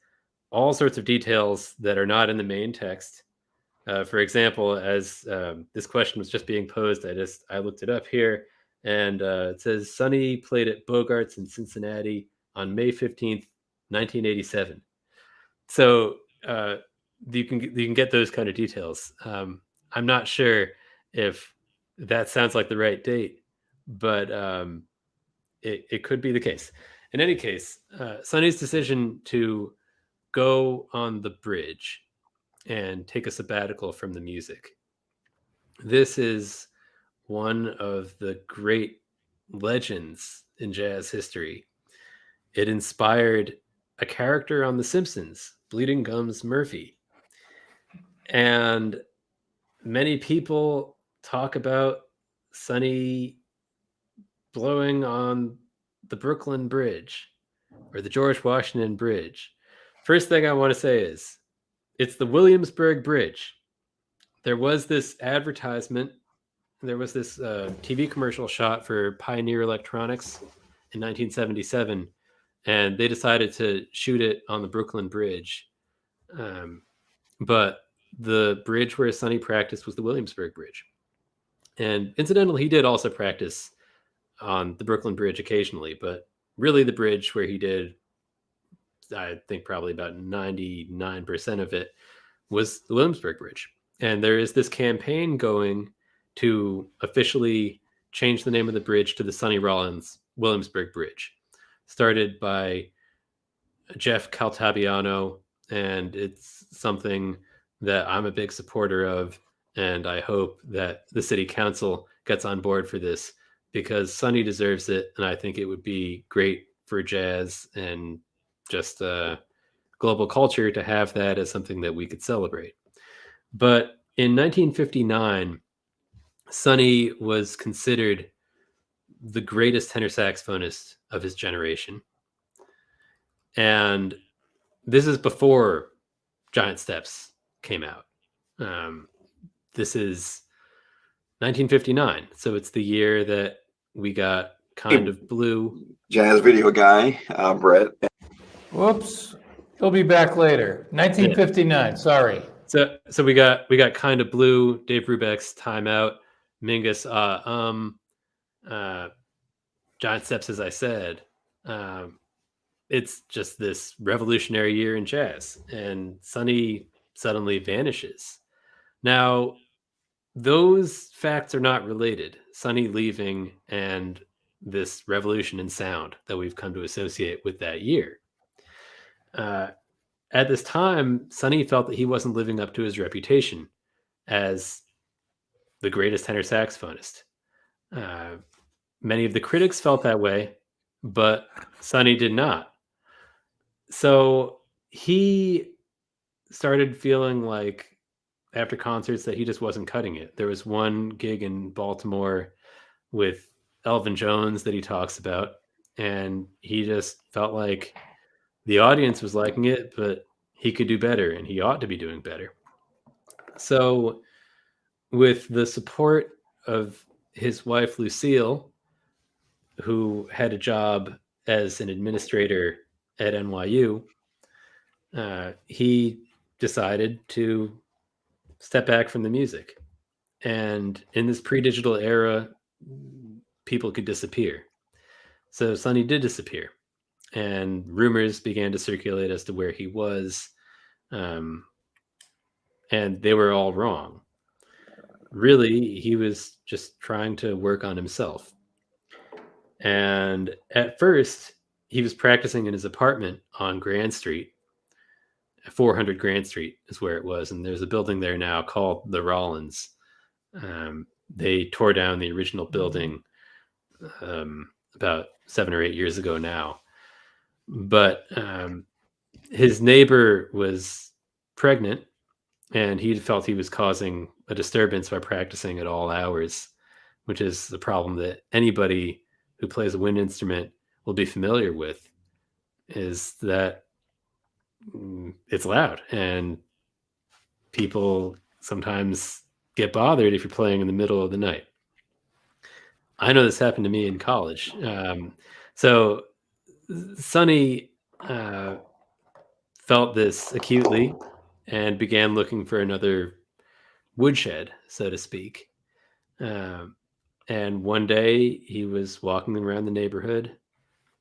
Speaker 2: all sorts of details that are not in the main text. For example, as this question was just being posed, I looked it up here, and it says Sonny played at Bogart's in Cincinnati on May 15th, 1987. So you can get those kind of details. I'm not sure if that sounds like the right date, but it could be the case. In any case, Sonny's decision to go on the bridge and take a sabbatical from the music. This is one of the great legends in jazz history. It inspired a character on The Simpsons, Bleeding Gums Murphy. And many people talk about Sonny blowing on the Brooklyn Bridge or the George Washington Bridge. First thing I want to say is, It's the Williamsburg Bridge. There was this advertisement. There was this TV commercial shot for Pioneer Electronics in 1977, and they decided to shoot it on the Brooklyn Bridge. But the bridge where Sonny practiced was the Williamsburg Bridge. And incidentally, he did also practice on the Brooklyn Bridge occasionally, but really the bridge where he did, I think probably about 99% of it, was the Williamsburg Bridge. And there is this campaign going to officially change the name of the bridge to the Sonny Rollins Williamsburg Bridge, started by Jeff Caltabiano, and it's something that I'm a big supporter of, and I hope that the city council gets on board for this, because Sonny deserves it, and I think it would be great for jazz and just global culture to have that as something that we could celebrate. But in 1959, Sonny was considered the greatest tenor saxophonist of his generation. And this is before Giant Steps came out. This is 1959. So it's the year that we got Kind of Blue.
Speaker 8: Jazz video guy, Brett.
Speaker 1: Whoops. He'll be back later. 1959. Sorry.
Speaker 2: So we got Kind of Blue, Dave Brubeck's Time Out, Mingus, Giant Steps, as I said. It's just this revolutionary year in jazz, and Sonny suddenly vanishes. Now, those facts are not related. Sonny leaving and this revolution in sound that we've come to associate with that year. At this time, Sonny felt that he wasn't living up to his reputation as the greatest tenor saxophonist. Many of the critics felt that way, but Sonny did not. So he started feeling like, after concerts, that he just wasn't cutting it. There was one gig in Baltimore with Elvin Jones that he talks about, and he just felt like the audience was liking it, but he could do better, and he ought to be doing better. So with the support of his wife, Lucille, who had a job as an administrator at NYU, he decided to step back from the music. And in this pre-digital era, people could disappear. So Sonny did disappear, and rumors began to circulate as to where he was, and they were all wrong. Really, he was just trying to work on himself. And at first, he was practicing in his apartment on Grand Street. 400 Grand Street is where it was, and there's a building there now called the Rollins. They tore down the original building about 7 or 8 years ago now. But his neighbor was pregnant, and he felt he was causing a disturbance by practicing at all hours, which is the problem that anybody who plays a wind instrument will be familiar with, is that it's loud, and people sometimes get bothered if you're playing in the middle of the night. I know this happened to me in college. So Sonny felt this acutely and began looking for another woodshed, so to speak. And one day he was walking around the neighborhood,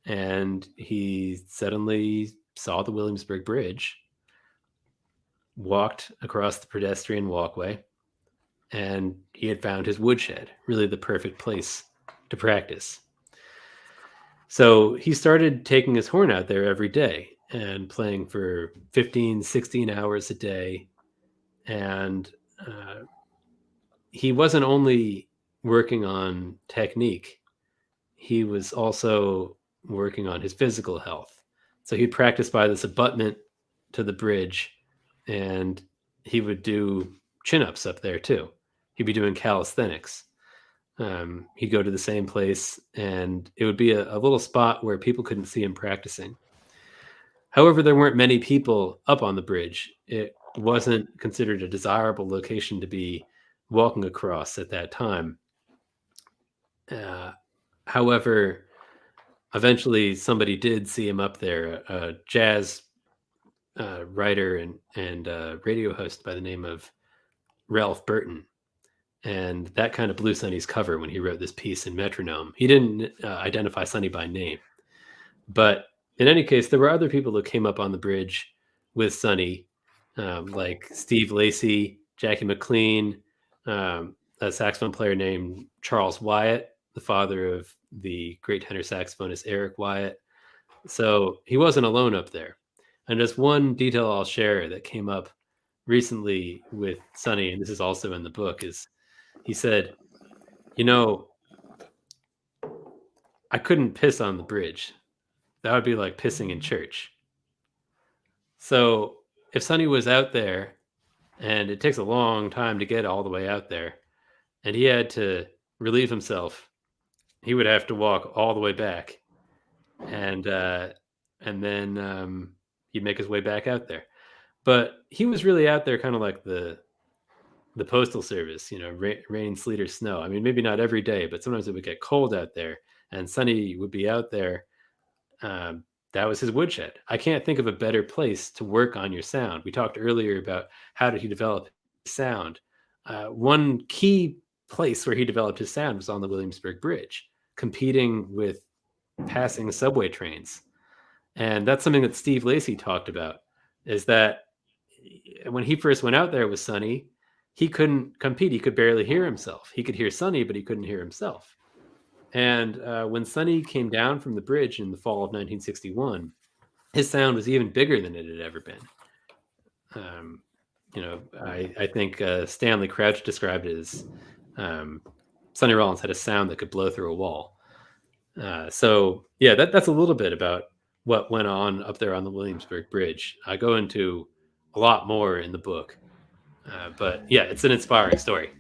Speaker 2: and he suddenly saw the Williamsburg Bridge, walked across the pedestrian walkway, and he had found his woodshed, really the perfect place to practice. So he started taking his horn out there every day and playing for 15, 16 hours a day. And he wasn't only working on technique, he was also working on his physical health. So he'd practice by this abutment to the bridge, and he would do chin-ups up there too. He'd be doing calisthenics. He'd go to the same place, and it would be a little spot where people couldn't see him practicing. However, there weren't many people up on the bridge. It wasn't considered a desirable location to be walking across at that time. However, eventually somebody did see him up there, a jazz writer and radio host by the name of Ralph Burton. And that kind of blew Sonny's cover when he wrote this piece in Metronome. He didn't identify Sonny by name. But in any case, there were other people who came up on the bridge with Sonny, like Steve Lacy, Jackie McLean, a saxophone player named Charles Wyatt, the father of the great tenor saxophonist Eric Wyatt. So he wasn't alone up there. And just one detail I'll share that came up recently with Sonny, and this is also in the book, is he said, you know, I couldn't piss on the bridge. That would be like pissing in church. So if Sonny was out there, and it takes a long time to get all the way out there, and he had to relieve himself, he would have to walk all the way back, and then he'd make his way back out there. But he was really out there kind of like the postal service, you know, rain, sleet, or snow. I mean, maybe not every day, but sometimes it would get cold out there, and Sonny would be out there. That was his woodshed. I can't think of a better place to work on your sound. We talked earlier about how did he develop his sound. One key place where he developed his sound was on the Williamsburg Bridge, competing with passing subway trains. And that's something that Steve Lacy talked about, is that when he first went out there with Sonny, he couldn't compete. He could barely hear himself. He could hear Sonny, but he couldn't hear himself. And when Sonny came down from the bridge in the fall of 1961, his sound was even bigger than it had ever been. You know, I think Stanley Crouch described it as Sonny Rollins had a sound that could blow through a wall. So yeah, that's a little bit about what went on up there on the Williamsburg Bridge. I go into a lot more in the book, but yeah, it's an inspiring story.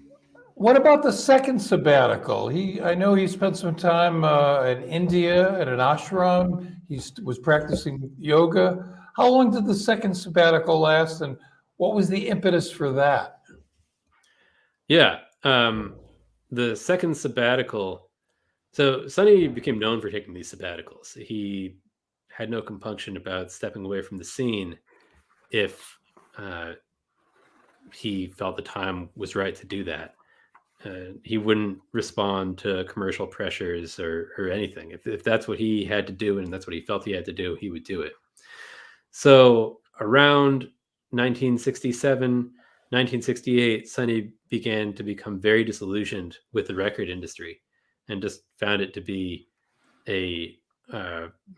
Speaker 1: What about the second sabbatical? I know he spent some time in India at an ashram. He was practicing yoga. How long did the second sabbatical last, and what was the impetus for that?
Speaker 2: Yeah, the second sabbatical. So Sonny became known for taking these sabbaticals. He had no compunction about stepping away from the scene if he felt the time was right to do that. He wouldn't respond to commercial pressures or anything. If that's what he had to do and that's what he felt he had to do, he would do it. So around 1967, 1968, Sonny began to become very disillusioned with the record industry and just found it to be a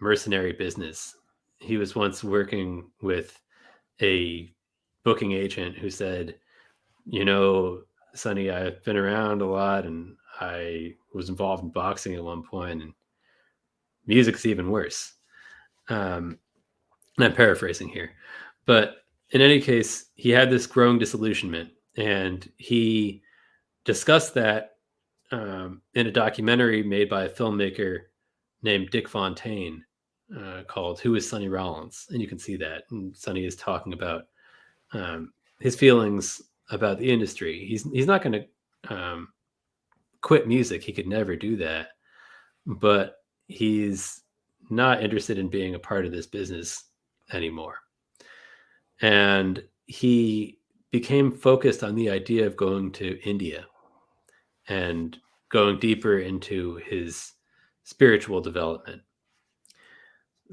Speaker 2: mercenary business. He was once working with a booking agent who said, you know, Sonny, I've been around a lot and I was involved in boxing at one point, and music's even worse. And I'm paraphrasing here, but in any case, he had this growing disillusionment, and he discussed that in a documentary made by a filmmaker named Dick Fontaine called Who is Sonny Rollins? And you can see that. And Sonny is talking about his feelings about the industry. He's not going to quit music. He could never do that. But he's not interested in being a part of this business anymore. And he became focused on the idea of going to India and going deeper into his spiritual development.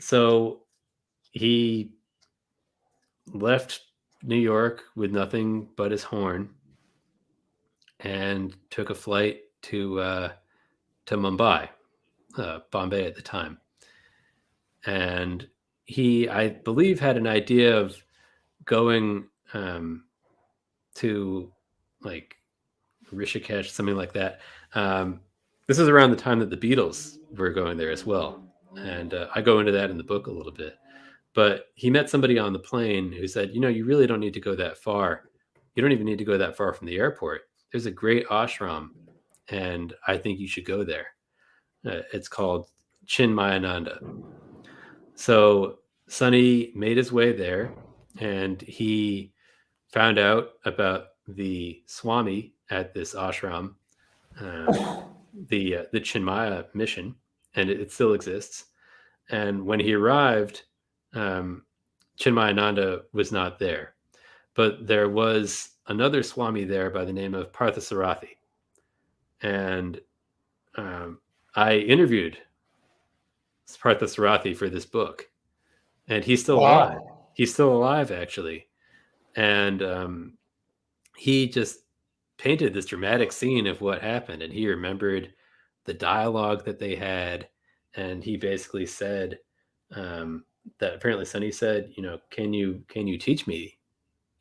Speaker 2: So he left New York with nothing but his horn and took a flight to Mumbai, Bombay at the time. And he, I believe, had an idea of going to like Rishikesh, something like that. This is around the time that the Beatles were going there as well. And I go into that in the book a little bit. But he met somebody on the plane who said, you know, you really don't need to go that far. You don't even need to go that far from the airport. There's a great ashram, and I think you should go there. It's called Chinmayananda. So Sonny made his way there, and he found out about the Swami at this ashram, the Chinmaya mission, and it still exists. And when he arrived, Chinmayananda was not there, but there was another Swami there by the name of Parthasarathi. And I interviewed Parthasarathi for this book, and he's still alive. He's still alive, actually. And he just painted this dramatic scene of what happened, and he remembered the dialogue that they had. And he basically said that apparently Sonny said, can you teach me?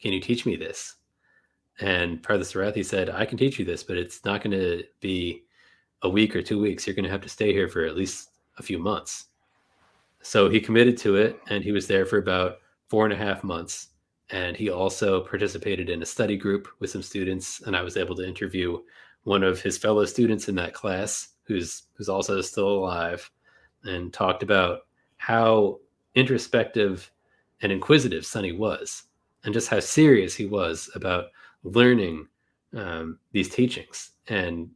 Speaker 2: Can you teach me this? And Parthasarathi said, I can teach you this, but it's not going to be a week or 2 weeks. You're going to have to stay here for at least a few months. So he committed to it, and he was there for about 4.5 months. And he also participated in a study group with some students, and I was able to interview one of his fellow students in that class who's also still alive, and talked about how introspective and inquisitive Sonny was, and just how serious he was about learning these teachings and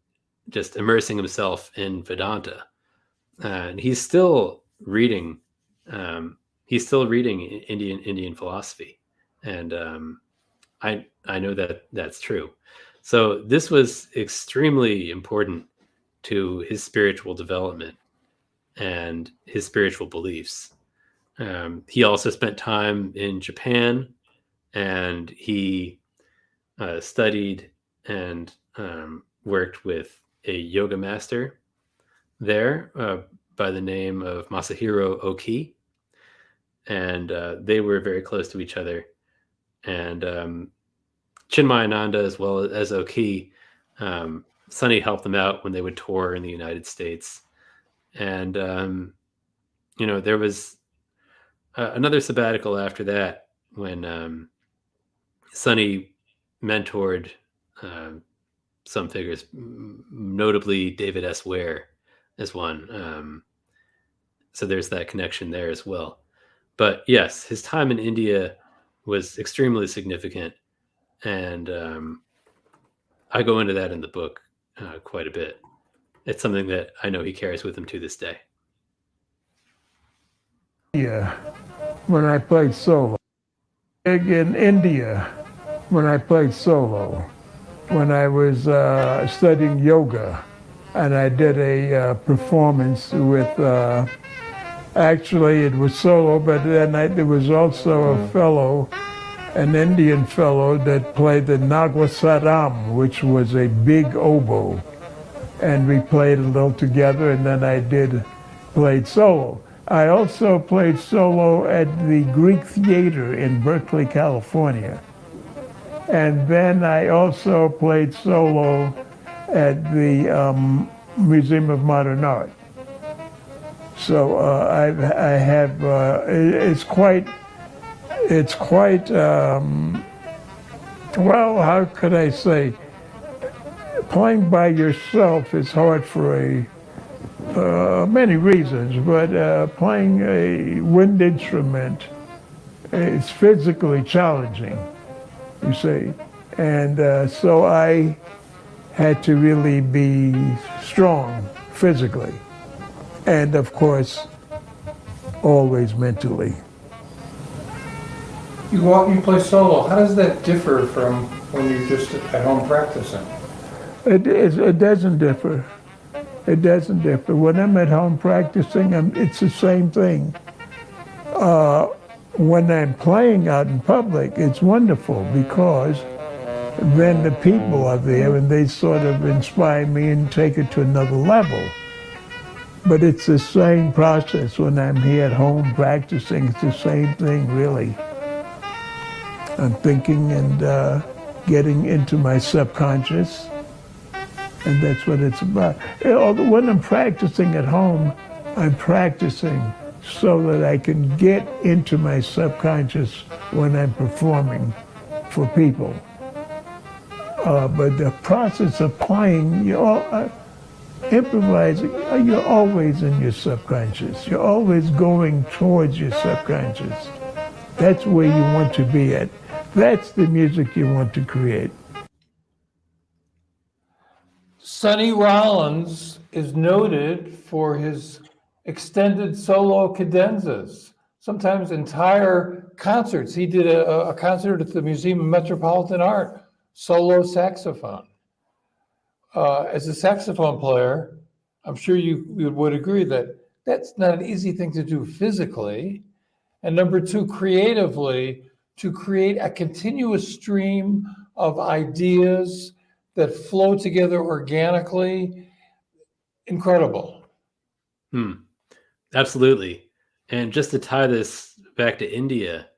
Speaker 2: just immersing himself in Vedanta. And he's still reading Indian philosophy. And I know that that's true. So this was extremely important to his spiritual development and his spiritual beliefs. He also spent time in Japan, and he studied and worked with a yoga master there by the name of Masahiro Oki. And they were very close to each other. And Chinmayananda, as well as Oki, Sonny helped them out when they would tour in the United States. And, there was another sabbatical after that when Sonny mentored some figures, notably David S. Ware as one. So there's that connection there as well. But yes, his time in India was extremely significant. And I go into that in the book quite a bit. It's something that I know he carries with him to this day.
Speaker 3: Yeah, when I played solo. Big in India, when I played solo. When I was studying yoga, and I did a performance with, actually it was solo, but then there was also a fellow, an Indian fellow that played the Nagwasaram, which was a big oboe. And we played a little together, and then I played solo. I also played solo at the Greek Theater in Berkeley, California. And then I also played solo at the Museum of Modern Art. So I have, it's quite, well, how could I say? Playing by yourself is hard for many reasons, but playing a wind instrument is physically challenging, you see. And so I had to really be strong physically, and of course, always mentally.
Speaker 1: You play solo. How does that differ from when you're just at home practicing?
Speaker 3: It doesn't differ. It doesn't differ. When I'm at home practicing, it's the same thing. When I'm playing out in public, it's wonderful because then the people are there and they sort of inspire me and take it to another level. But it's the same process when I'm here at home practicing. It's the same thing, really. I'm thinking and getting into my subconscious. And that's what it's about. When I'm practicing at home, I'm practicing so that I can get into my subconscious when I'm performing for people. But the process of playing, improvising, you're always in your subconscious. You're always going towards your subconscious. That's where you want to be at. That's the music you want to create.
Speaker 1: Sonny Rollins is noted for his extended solo cadenzas, sometimes entire concerts. He did a concert at the Museum of Metropolitan Art, solo saxophone. As a saxophone player, I'm sure you would agree that that's not an easy thing to do physically. And number two, creatively, to create a continuous stream of ideas that flow together organically, incredible.
Speaker 2: Absolutely. And just to tie this back to India,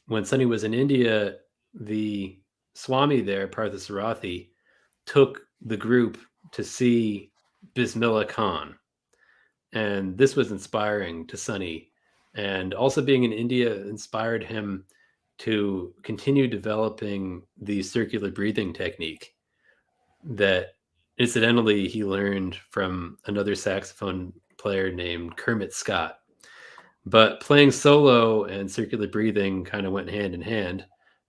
Speaker 2: when Sonny was in India, the Swami there, Parthasarathi, took the group to see Bismillah Khan. And this was inspiring to Sonny. And also being in India inspired him to continue developing the circular breathing technique that incidentally he learned from another saxophone player named Kermit Scott. But playing solo and circular breathing kind of went hand in hand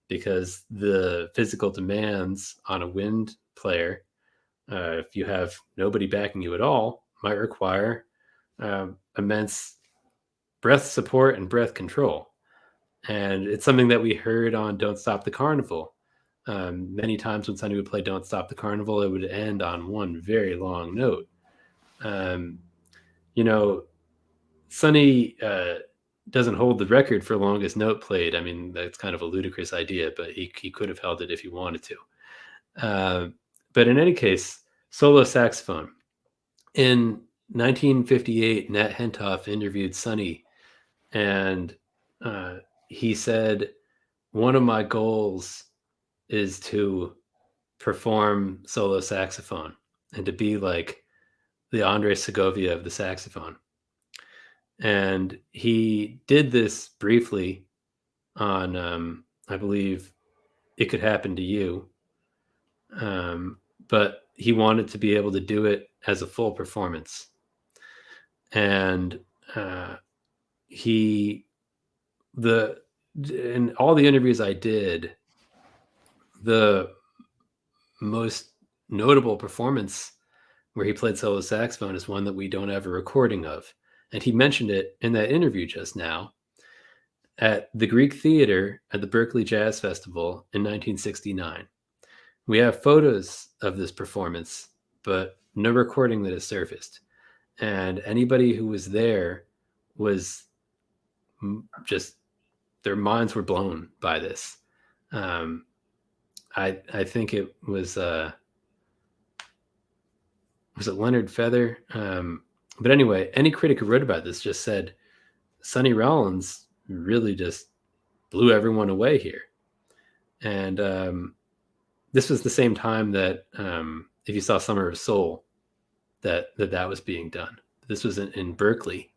Speaker 2: because the physical demands on a wind player, if you have nobody backing you at all, might require immense breath support and breath control. And it's something that we heard on Don't Stop the Carnival. Many times when Sonny would play Don't Stop the Carnival, it would end on one very long note. Sonny doesn't hold the record for longest note played. I mean, that's kind of a ludicrous idea, but he could have held it if he wanted to. But in any case, solo saxophone. In 1958, Nat Hentoff interviewed Sonny, and he said, one of my goals is to perform solo saxophone and to be like the Andre Segovia of the saxophone. And he did this briefly on, I believe, It Could Happen to You. But he wanted to be able to do it as a full performance. And in all the interviews I did, the most notable performance where he played solo saxophone is one that we don't have a recording of. And he mentioned it in that interview just now at the Greek Theater at the Berkeley Jazz Festival in 1969. We have photos of this performance, but no recording that has surfaced. And anybody who was there was just, their minds were blown by this. I think it was it Leonard Feather? But anyway, any critic who wrote about this just said Sonny Rollins really just blew everyone away here. And this was the same time that if you saw Summer of Soul, that was being done. This was in Berkeley,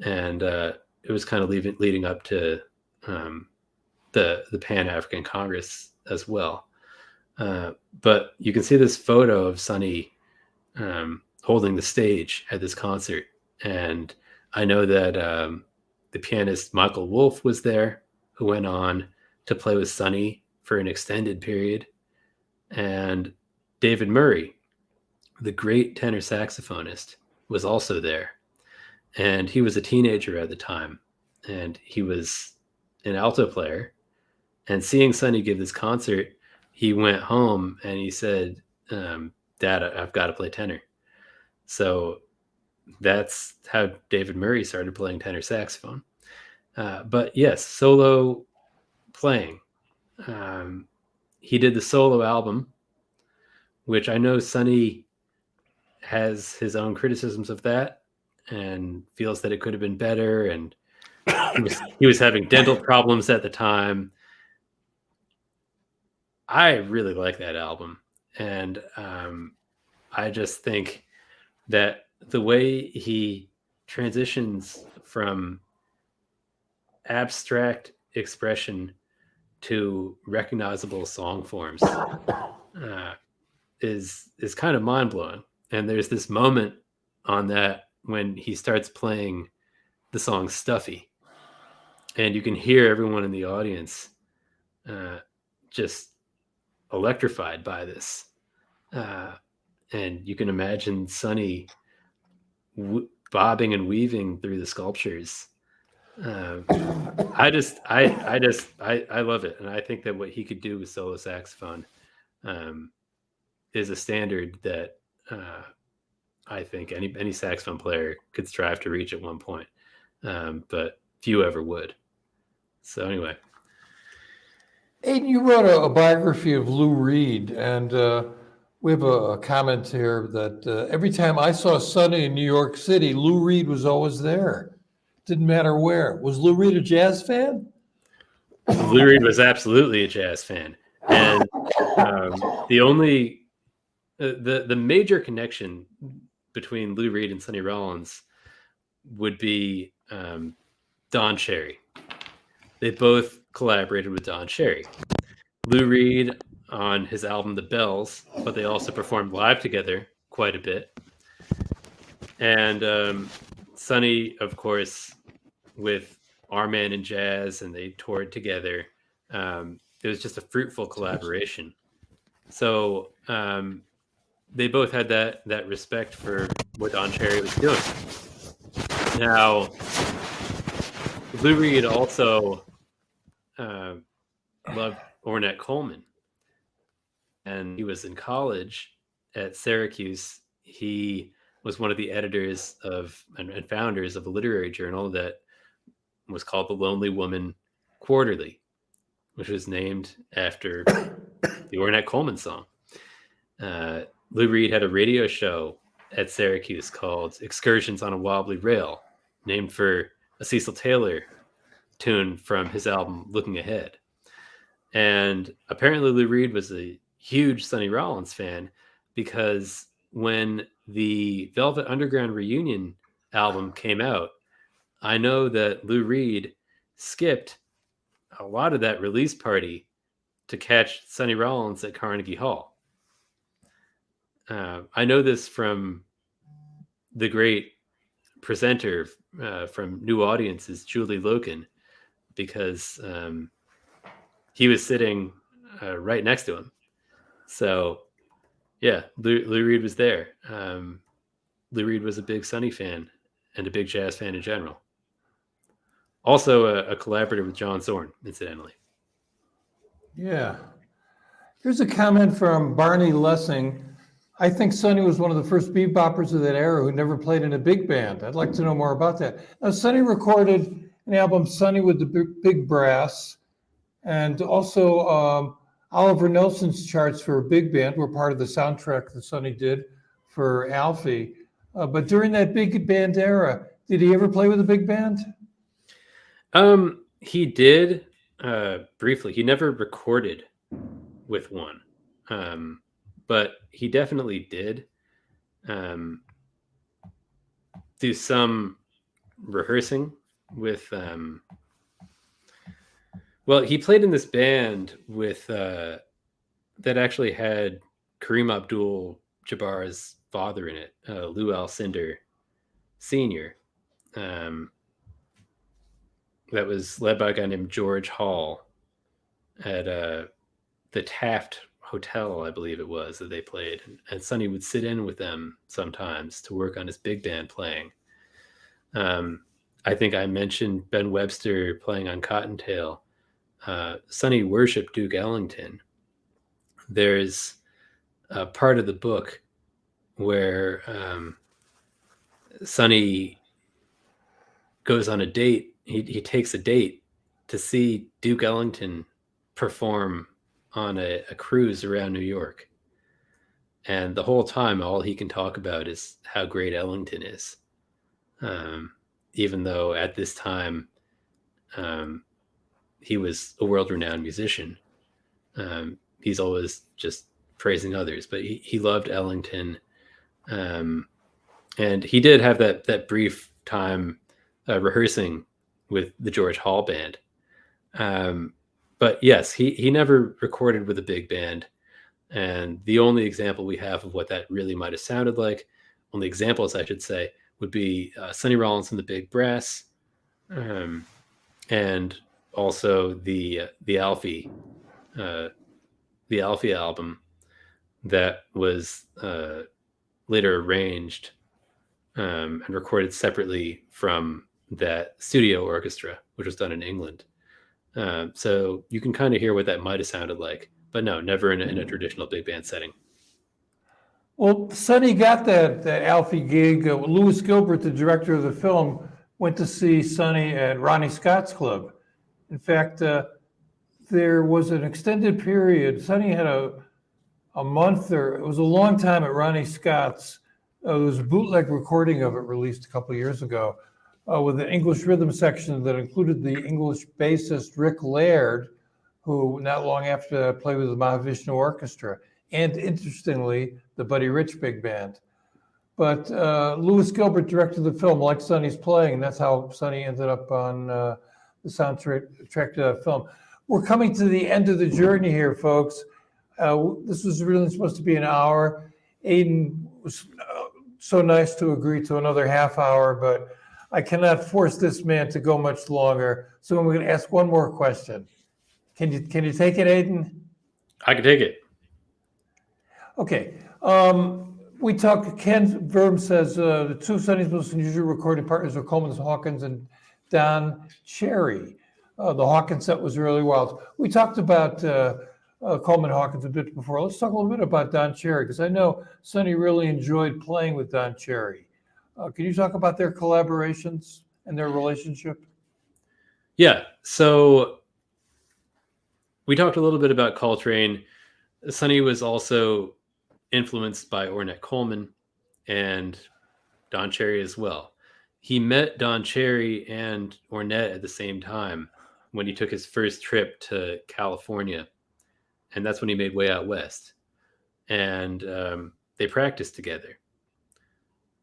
Speaker 2: and it was kind of leading up to the Pan-African Congress as well. But you can see this photo of Sonny holding the stage at this concert. And I know that the pianist Michael Wolff was there, who went on to play with Sonny for an extended period. And David Murray, the great tenor saxophonist, was also there. And he was a teenager at the time. And he was an alto player. And seeing Sonny give this concert, he went home and he said, Dad, I've got to play tenor. So that's how David Murray started playing tenor saxophone. But yes, solo playing. He did the solo album, which I know Sonny has his own criticisms of that and feels that it could have been better. And he was having dental problems at the time. I really like that album. And I just think that the way he transitions from abstract expression to recognizable song forms is kind of mind-blowing. And there's this moment on that when he starts playing the song Stuffy, and you can hear everyone in the audience just electrified by this. And you can imagine Sonny bobbing and weaving through the sculptures. I love it, and I think that what he could do with solo saxophone is a standard that I think any saxophone player could strive to reach at one point, but few ever would. So anyway,
Speaker 1: Aiden, you wrote a biography of Lou Reed, and we have a comment here that every time I saw Sonny in New York City, Lou Reed was always there. Didn't matter where. Was Lou Reed a jazz fan?
Speaker 2: Lou Reed was absolutely a jazz fan, and the major connection between Lou Reed and Sonny Rollins would be Don Cherry. They both collaborated with Don Cherry. Lou Reed on his album The Bells, but they also performed live together quite a bit. And Sonny, of course, with Our Man in Jazz, and they toured together. It was just a fruitful collaboration. So they both had that respect for what Don Cherry was doing. Now, Lou Reed also loved Ornette Coleman, and he was in college at Syracuse. He was one of the editors of and founders of a literary journal that was called The Lonely Woman Quarterly, which was named after the Ornette Coleman song. Lou Reed had a radio show at Syracuse called Excursions on a Wobbly Rail, named for a Cecil Taylor tune from his album Looking Ahead. And apparently Lou Reed was a huge Sonny Rollins fan, because when the Velvet Underground Reunion album came out, I know that Lou Reed skipped a lot of that release party to catch Sonny Rollins at Carnegie Hall. I know this from the great presenter from New Audiences, Julie Loken, because he was sitting right next to him. So, yeah, Lou Reed was there. Lou Reed was a big Sonny fan and a big jazz fan in general. Also a collaborator with John Zorn, incidentally.
Speaker 1: Yeah. Here's a comment from Barney Lessing. I think Sonny was one of the first beboppers of that era who never played in a big band. I'd like to know more about that. Now, Sonny recorded an album, Sonny with the Big Brass, and also Oliver Nelson's charts for a big band were part of the soundtrack that Sonny did for Alfie. But during that big band era, did he ever play with a big band?
Speaker 2: He did briefly. He never recorded with one, but he definitely did do some rehearsing with. Well, he played in this band with that actually had Kareem Abdul-Jabbar's father in it, Lou Alcindor Sr. That was led by a guy named George Hall at the Taft Hotel, I believe it was, that they played. And Sonny would sit in with them sometimes to work on his big band playing. I think I mentioned Ben Webster playing on Cottontail. Sonny worshipped Duke Ellington. There's a part of the book where Sonny goes on a date. He takes a date to see Duke Ellington perform on a cruise around New York. And the whole time, all he can talk about is how great Ellington is. Even though at this time, he was a world-renowned musician. He's always just praising others, but he loved Ellington. And he did have that brief time rehearsing with the George Hall band. But yes, he never recorded with a big band. And the only example we have of what that really might have sounded like, only examples I should say, would be Sonny Rollins and the Big Brass, and also the Alfie the Alfie album that was later arranged and recorded separately from that studio orchestra, which was done in England. So you can kind of hear what that might have sounded like, but no, never in a traditional big band setting.
Speaker 1: Well, Sonny got that Alfie gig. Louis Gilbert, the director of the film, went to see Sonny at Ronnie Scott's club. In fact, there was an extended period. Sonny had a month, or it was a long time at Ronnie Scott's. There was a bootleg recording of it released a couple of years ago with an English rhythm section that included the English bassist Rick Laird, who not long after that played with the Mahavishnu Orchestra, and interestingly, the Buddy Rich Big Band. But Louis Gilbert directed the film, like Sonny's playing, and that's how Sonny ended up on the soundtrack to that film. We're coming to the end of the journey here, folks. This was really supposed to be an hour. Aiden was so nice to agree to another half hour, but I cannot force this man to go much longer. So I'm going to ask one more question. Can you take it, Aiden?
Speaker 2: I can take it.
Speaker 1: Okay. We talked, Ken Verm says the two Sonny's most unusual recording partners are Coleman Hawkins and Don Cherry. The Hawkins set was really wild. We talked about Coleman Hawkins a bit before. Let's talk a little bit about Don Cherry, because I know Sonny really enjoyed playing with Don Cherry. Can you talk about their collaborations and their relationship?
Speaker 2: Yeah. So we talked a little bit about Coltrane. Sonny was also influenced by Ornette Coleman and Don Cherry as well. He met Don Cherry and Ornette at the same time when he took his first trip to California. And that's when he made Way Out West. And they practiced together.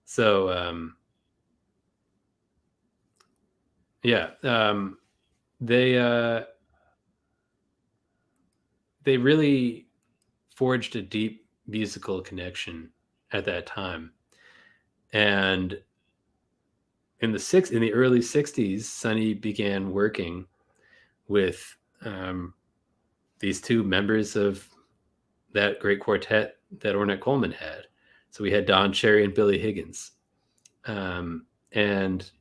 Speaker 2: So, they really forged a deep musical connection at that time. And in the early 60s, Sonny began working with these two members of that great quartet that Ornette Coleman had. So we had Don Cherry and Billy Higgins. And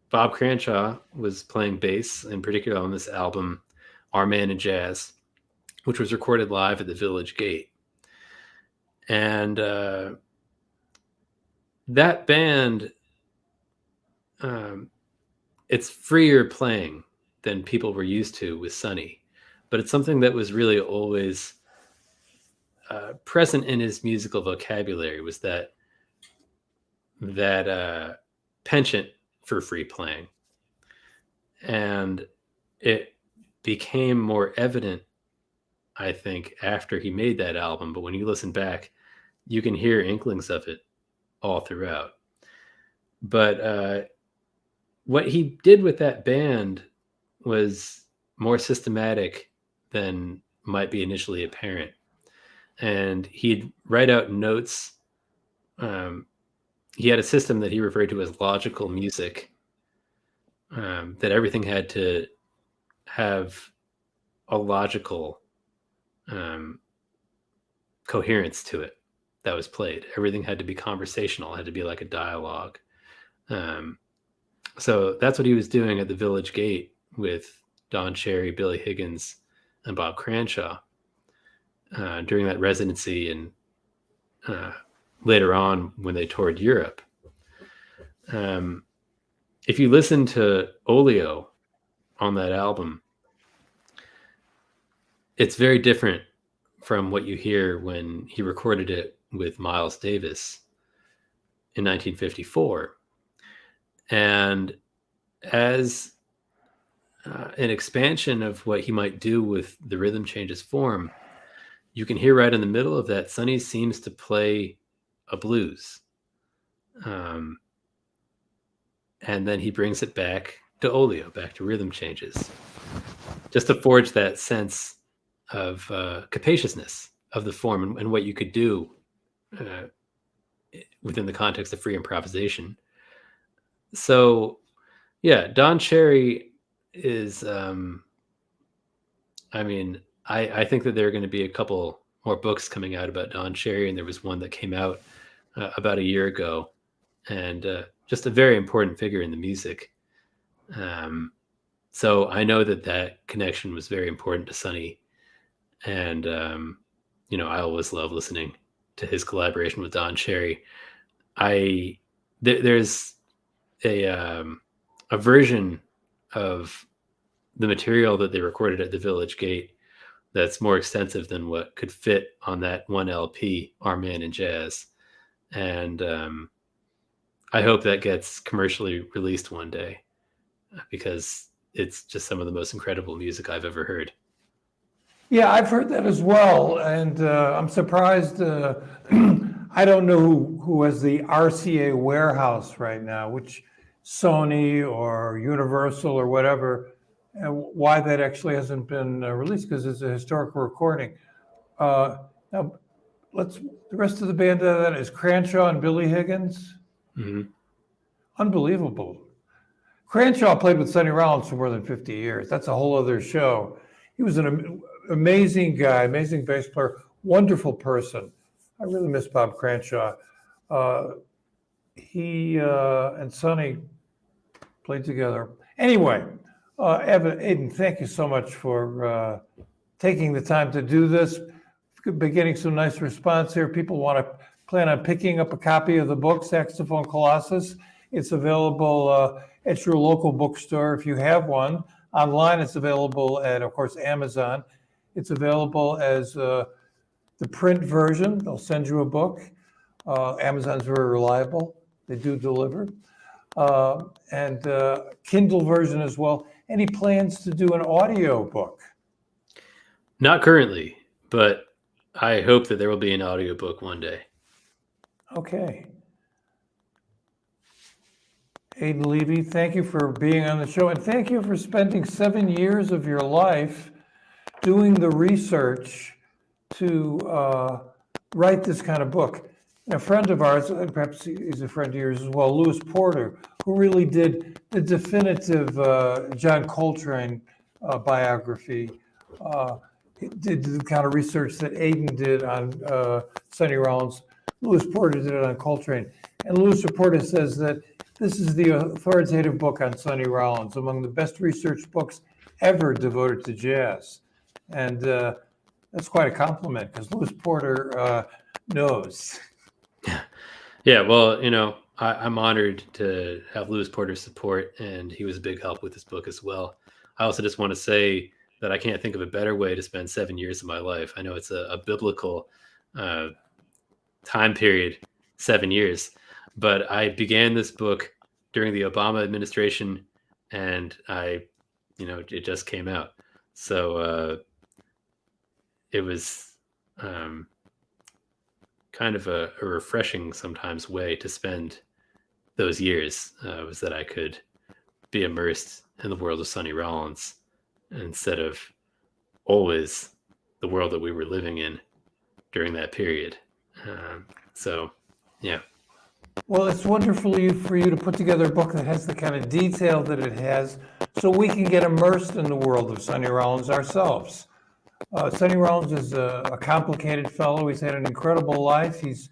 Speaker 2: Bob Cranshaw was playing bass, in particular on this album, Our Man in Jazz, which was recorded live at the Village Gate. And that band, it's freer playing than people were used to with Sonny, but it's something that was really always present in his musical vocabulary, was that penchant for free playing. And it became more evident, I think, after he made that album. But when you listen back, you can hear inklings of it all throughout. But what he did with that band was more systematic than might be initially apparent. And he'd write out notes. He had a system that he referred to as logical music, that everything had to have a logical coherence to it that was played. Everything had to be conversational, had to be like a dialogue. So that's what he was doing at the Village Gate with Don Cherry, Billy Higgins, and Bob Cranshaw during that residency, and later on when they toured Europe. If you listen to Oleo on that album, it's very different from what you hear when he recorded it with Miles Davis in 1954. And as an expansion of what he might do with the rhythm changes form, you can hear right in the middle of that, Sonny seems to play a blues. And then he brings it back to Oleo, back to rhythm changes, just to forge that sense of capaciousness of the form and what you could do within the context of free improvisation. So, yeah, Don Cherry is, I think that there are going to be a couple more books coming out about Don Cherry, and there was one that came out about a year ago, and just a very important figure in the music. So I know that connection was very important to Sonny, and I always love listening to his collaboration with Don Cherry. There's a version of the material that they recorded at the Village Gate that's more extensive than what could fit on that one LP, Our Man in Jazz. And I hope that gets commercially released one day, because it's just some of the most incredible music I've ever heard.
Speaker 1: Yeah, I've heard that as well, and I'm surprised. I don't know who has the RCA warehouse right now, which Sony or Universal or whatever, and why that actually hasn't been released, because it's a historical recording. Now, the rest of the band that is Cranshaw and Billy Higgins.
Speaker 2: Mm-hmm.
Speaker 1: Unbelievable. Cranshaw played with Sonny Rollins for more than 50 years. That's a whole other show. He was an amazing guy, amazing bass player, wonderful person. I really miss Bob Cranshaw. He and Sonny played together. Anyway, Aidan, thank you so much for taking the time to do this. We've been getting some nice response here. People want to plan on picking up a copy of the book, Saxophone Colossus. It's available at your local bookstore if you have one. Online, it's available at, of course, Amazon. It's available as the print version. They'll send you a book. Amazon's very reliable. They do deliver. And Kindle version as well. Any plans to do an audio book?
Speaker 2: Not currently, but I hope that there will be an audiobook one day.
Speaker 1: Okay. Aidan Levy, thank you for being on the show, and thank you for spending 7 years of your life doing the research to write this kind of book. A friend of ours, and perhaps he's a friend of yours as well, Lewis Porter, who really did the definitive John Coltrane biography, did the kind of research that Aidan did on Sonny Rollins. Lewis Porter did it on Coltrane. And Lewis Porter says that this is the authoritative book on Sonny Rollins, among the best researched books ever devoted to jazz. And that's quite a compliment, because Lewis Porter knows.
Speaker 2: Yeah, well, I'm honored to have Lewis Porter's support, and he was a big help with this book as well. I also just want to say that I can't think of a better way to spend 7 years of my life. I know it's a biblical time period, 7 years, but I began this book during the Obama administration, and it just came out. So it was kind of a refreshing sometimes way to spend those years, was that I could be immersed in the world of Sonny Rollins instead of always the world that we were living in during that period. So, yeah.
Speaker 1: Well, it's wonderful for you to put together a book that has the kind of detail that it has, so we can get immersed in the world of Sonny Rollins ourselves. Sonny Rollins is a complicated fellow. He's had an incredible life. His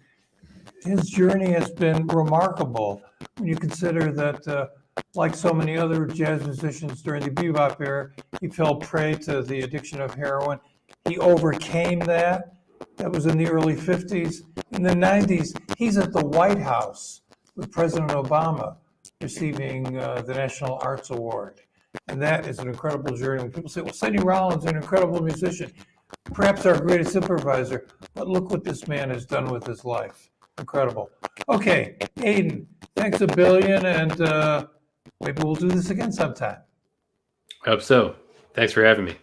Speaker 1: journey has been remarkable when you consider that, like so many other jazz musicians during the bebop era, he fell prey to the addiction of heroin. He overcame that. That was in the early 50s. In the 90s, he's at the White House with President Obama receiving the National Arts Award. And that is an incredible journey. When people say, well, Sonny Rollins is an incredible musician, perhaps our greatest improviser, but look what this man has done with his life. Incredible. Okay, Aidan, thanks a billion, and maybe we'll do this again sometime.
Speaker 2: Hope so. Thanks for having me.